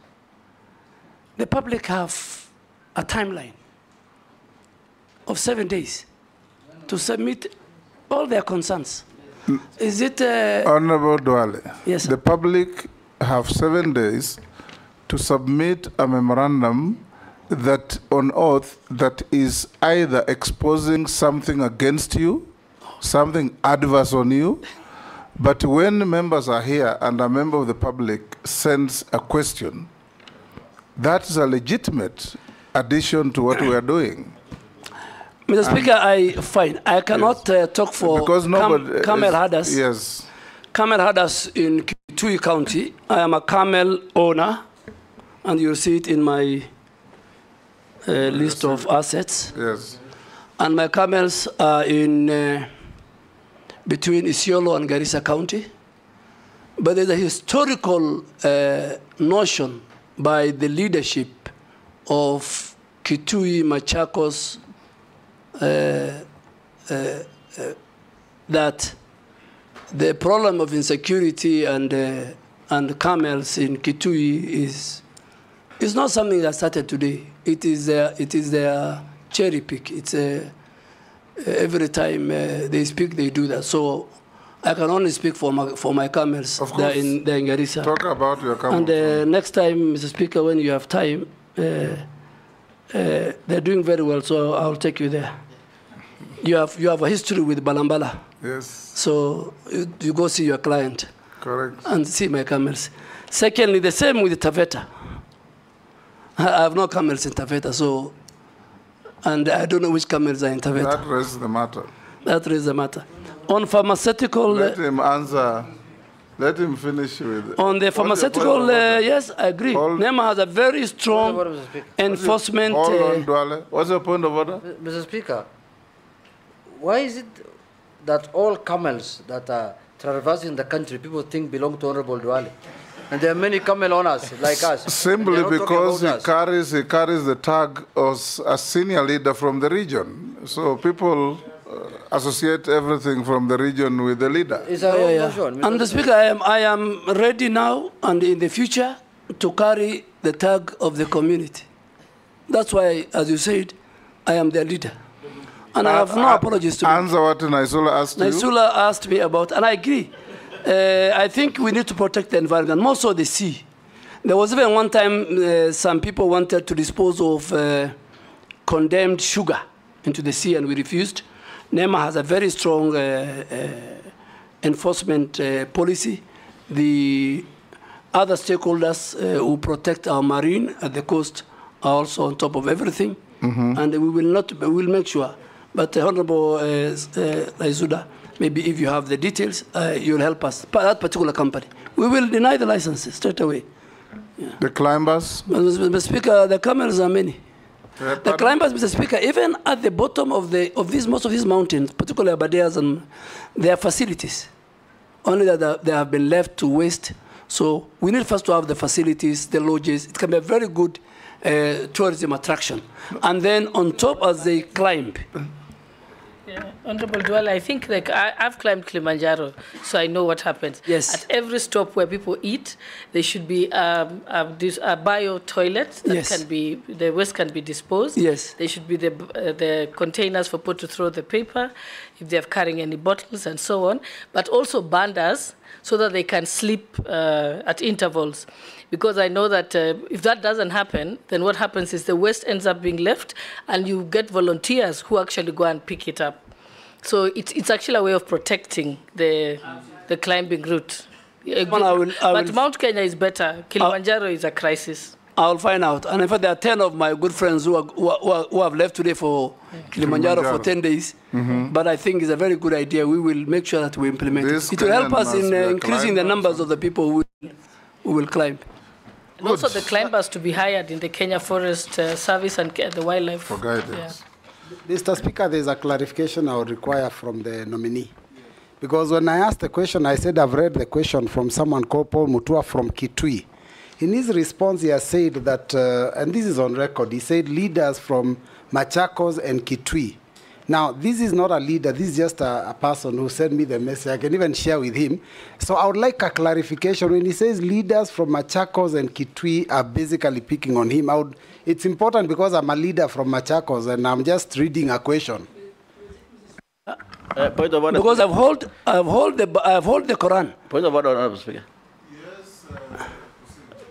the public have a timeline of 7 days to submit all their concerns. Is it... Honorable Duale, yes, the public have 7 days to submit a memorandum that on oath that is either exposing something against you, something adverse on you, but when members are here and a member of the public sends a question, that is a legitimate addition to what we are doing. Mr. Speaker, I cannot talk for because camel herders. Yes. Camel herders in Kitui County. I am a camel owner, and you'll see it in my list of assets. Yes. And my camels are in between Isiolo and Garissa County. But there's a historical notion by the leadership of Kitui, Machakos, that the problem of insecurity and camels in Kitui is not something that started today. It is their cherry pick. It's every time they speak, they do that. So I can only speak for my camels. Of course. They're in Garissa. Talk about your camels. And next time, Mr. Speaker, when you have time, they're doing very well, so I'll take you there. You have a history with Balambala. Yes. So you go see your client. Correct. And see my camels. Secondly, the same with Taveta. I have no camels in Taveta, so, and I don't know which camels are in Taveta. That raises the matter. That raises the matter. On pharmaceutical... Let him answer. Let him finish with... On the pharmaceutical, yes, I agree. NEMA has a very strong enforcement... Hold on, Duale. What's your point of order? Mr. Speaker, why is it that all camels that are traversing the country, people think belong to Honorable Duale? And there are many camel owners like us. Simply because he carries the tag as a senior leader from the region. So people associate everything from the region with the leader. And the Speaker, I am ready now and in the future to carry the tag of the community. That's why, as you said, I am their leader. And I have no apologies to answer what Naisula asked you. Naisula asked me about, and I agree. I think we need to protect the environment, more so the sea. There was even one time some people wanted to dispose of condemned sugar into the sea, and we refused. NEMA has a very strong enforcement policy. The other stakeholders who protect our marine at the coast are also on top of everything, and we will make sure. But Honorable Aizuna, maybe if you have the details, you'll help us. That particular company, we will deny the licenses straight away. Yeah. The climbers? Mr. Speaker, the camels are many. The climbers, Mr. Speaker, even at the bottom of most of these mountains, particularly Abadeas, and there are facilities. Only that they have been left to waste. So we need first to have the facilities, the lodges. It can be a very good tourism attraction. And then on top, as they climb. Yeah. Honorable Duale, I think I've climbed Kilimanjaro, so I know what happens. Yes. At every stop where people eat, there should be a bio toilet that can be, the waste can be disposed. Yes. There should be the containers for people to throw the paper, if they're carrying any bottles and so on, but also bandas so that they can sleep at intervals. Because I know that if that doesn't happen, then what happens is the waste ends up being left, and you get volunteers who actually go and pick it up. So it's actually a way of protecting the climbing route. But Mount Kenya is better. Kilimanjaro is a crisis. I'll find out. And in fact, there are 10 of my good friends who have left today for Kilimanjaro for 10 days. But I think it's a very good idea. We will make sure that we implement it. It will help us in increasing the numbers of the people who will climb. And also the climbers to be hired in the Kenya Forest Service and the wildlife. For guidance. Yeah. Mr. Speaker, there's a clarification I would require from the nominee. Because when I asked the question, I said I've read the question from someone called Paul Mutua from Kitui. In his response, he has said that, and this is on record, he said leaders from Machakos and Kitui. Now, this is not a leader, this is just a person who sent me the message. I can even share with him. So I would like a clarification. When he says leaders from Machakos and Kitui are basically picking on him, it's important because I'm a leader from Machakos and I'm just reading a question. Point of order. Because I've held the Quran. Point of order, Honorable Speaker.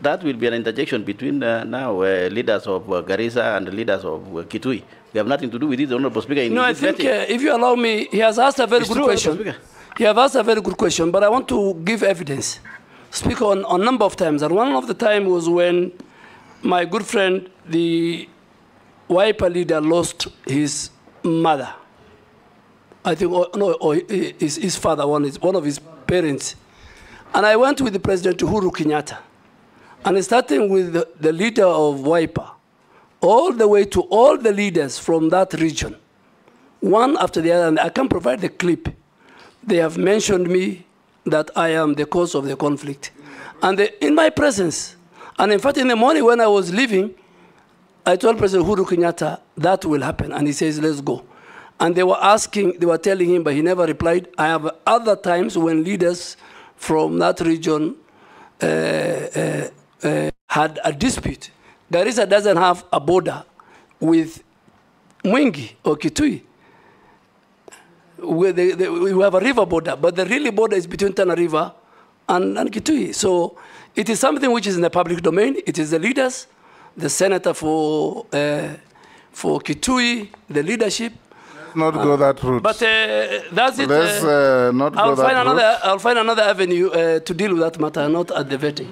That will be an interjection between now leaders of Garissa and leaders of Kitui. We have nothing to do with this, Honorable Speaker. No, I think if you allow me, he has asked a very good question. He has asked a very good question, but I want to give evidence. Speak on a number of times. And one of the time was when my good friend, the Wiper leader, lost his mother. I think, or his father, one of his parents. And I went with the President Uhuru Kenyatta. And starting with the leader of Wiper, all the way to all the leaders from that region, one after the other, and I can provide the clip. They have mentioned me that I am the cause of the conflict. And in my presence, and in fact, in the morning when I was leaving, I told President Uhuru Kenyatta, that will happen. And he says, let's go. And they were telling him, but he never replied. I have other times when leaders from that region had a dispute. Garissa doesn't have a border with Mwingi or Kitui. We have a river border, but the really border is between Tana River and Kitui. So it is something which is in the public domain. It is the leaders, the senator for Kitui, the leadership. Let's not go that route. But that's it. Let's not go that route. I'll find another avenue to deal with that matter, not at the vetting.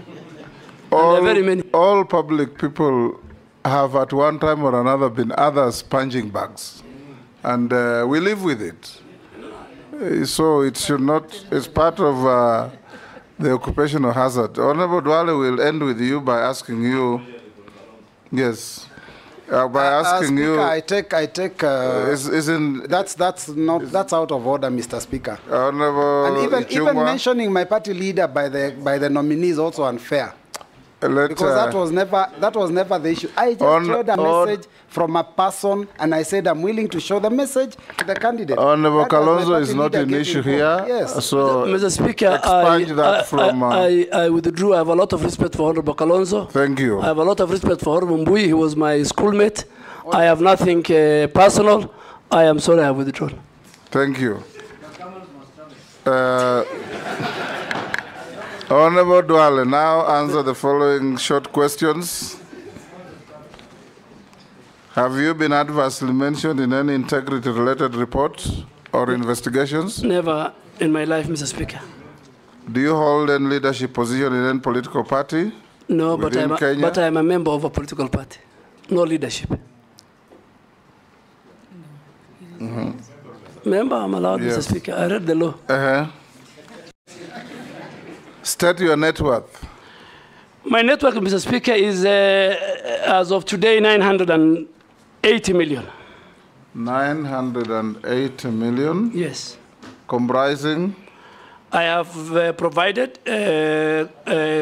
All public people have at one time or another been others' punching bags. And we live with it. So it should not, it's part of the occupational hazard. Honorable Duale will end with you by asking you, yes, by asking Speaker, you. I take. That's out of order, Mr. Speaker. Honorable and even mentioning my party leader by the nominee is also unfair. Because that was never the issue. I just showed a message from a person, and I said I'm willing to show the message to the candidate. Honorable Kalonzo is not an issue here. Yes. So Mr. Speaker, I withdrew. I have a lot of respect for Honorable Kalonzo. Thank you. I have a lot of respect for Honorable Mbui. He was my schoolmate. I have nothing personal. I am sorry, I withdraw. Thank you. Honorable Duale, now answer the following short questions. Have you been adversely mentioned in any integrity-related reports or investigations? Never in my life, Mr. Speaker. Do you hold any leadership position in any political party? No, but I'm a member of a political party. No leadership. Member, I'm allowed, Yes. Mr. Speaker. I read the law. State your net worth. My net worth, Mr. Speaker, is, as of today, 980 million. 980 million? Yes. Comprising? I have provided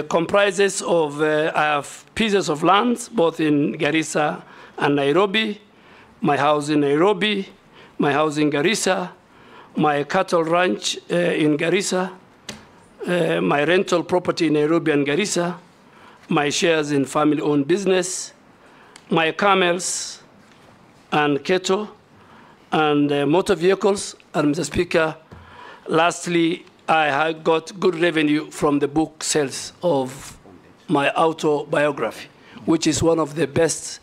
comprises of, I have pieces of land, both in Garissa and Nairobi, my house in Nairobi, my house in Garissa, my cattle ranch in Garissa, my rental property in Nairobi and Garissa, my shares in family-owned business, my camels and cattle, and motor vehicles. And Mr. Speaker, lastly, I have got good revenue from the book sales of my autobiography, which is one of the best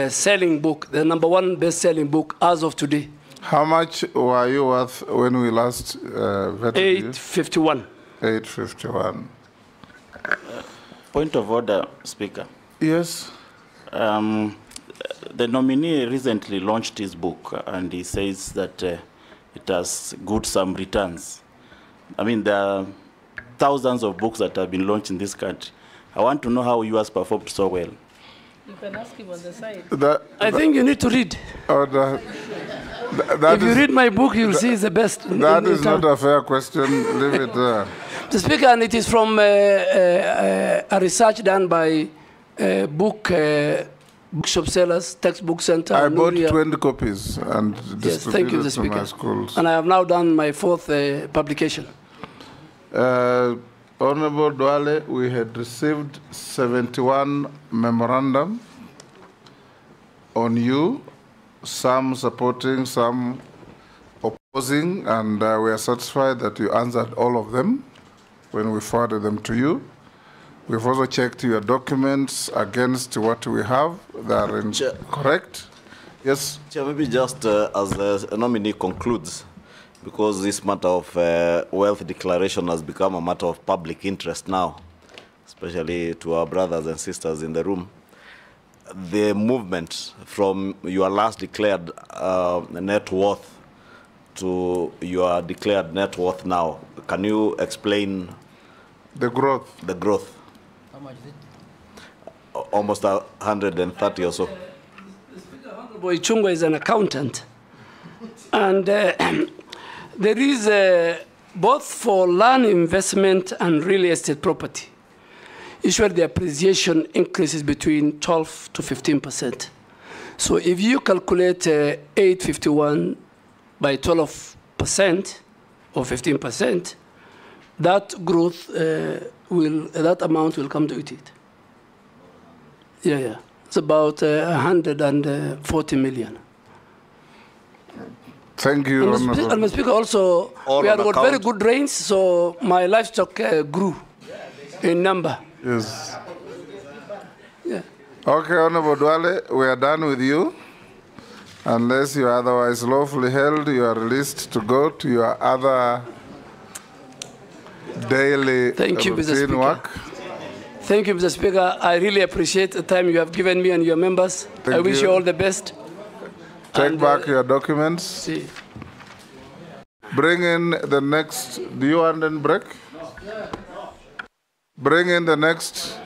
selling book, the #1 best-selling book as of today. How much were you worth when we last vetted you? 851. 851. Point of order, Speaker. Yes. The nominee recently launched his book, and he says that it has good some returns. I mean, there are thousands of books that have been launched in this country. I want to know how yours performed so well. You can ask him on the side. I think you need to read. If you read my book, you'll see it's the best. That is not a fair question. Leave it there. Mr. Speaker, and it is from a research done by bookshop sellers, textbook center. I bought 20 copies and yes, thank you, distributed Mr. to Speaker. my schools. And I have now done my 4th publication. Honorable Duale, we had received 71 memorandum on you, some supporting, some opposing, and we are satisfied that you answered all of them when we forwarded them to you. We've also checked your documents against what we have. They are correct. Yes? Chair, maybe just as the nominee concludes, because this matter of wealth declaration has become a matter of public interest now, especially to our brothers and sisters in the room. The movement from your last declared net worth to your declared net worth now, can you explain the growth? The growth. How much is it? Almost 130 or so. Boy Chungwa is an accountant, and there is both for land investment and real estate property. Usually the appreciation increases between 12 to 15%. So if you calculate 851 by 12% or 15%, that growth that amount will come to it. Yeah. It's about 140 million. Thank you. And Mr. Speaker, also, we have got very good rains, so my livestock grew in number. Yes. Yeah. Okay, Honorable Duale, we are done with you. Unless you are otherwise lawfully held, you are released to go to your other daily routine work. Thank you, Mr. Speaker. I really appreciate the time you have given me and your members. I wish you all the best. Take back your documents. See. Bring in the next. Do you want a break? Bring in the next.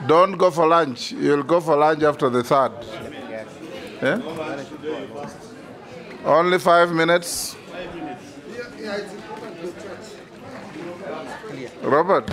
Don't go for lunch. You'll go for lunch after the 3rd. Only 5 minutes. Robert.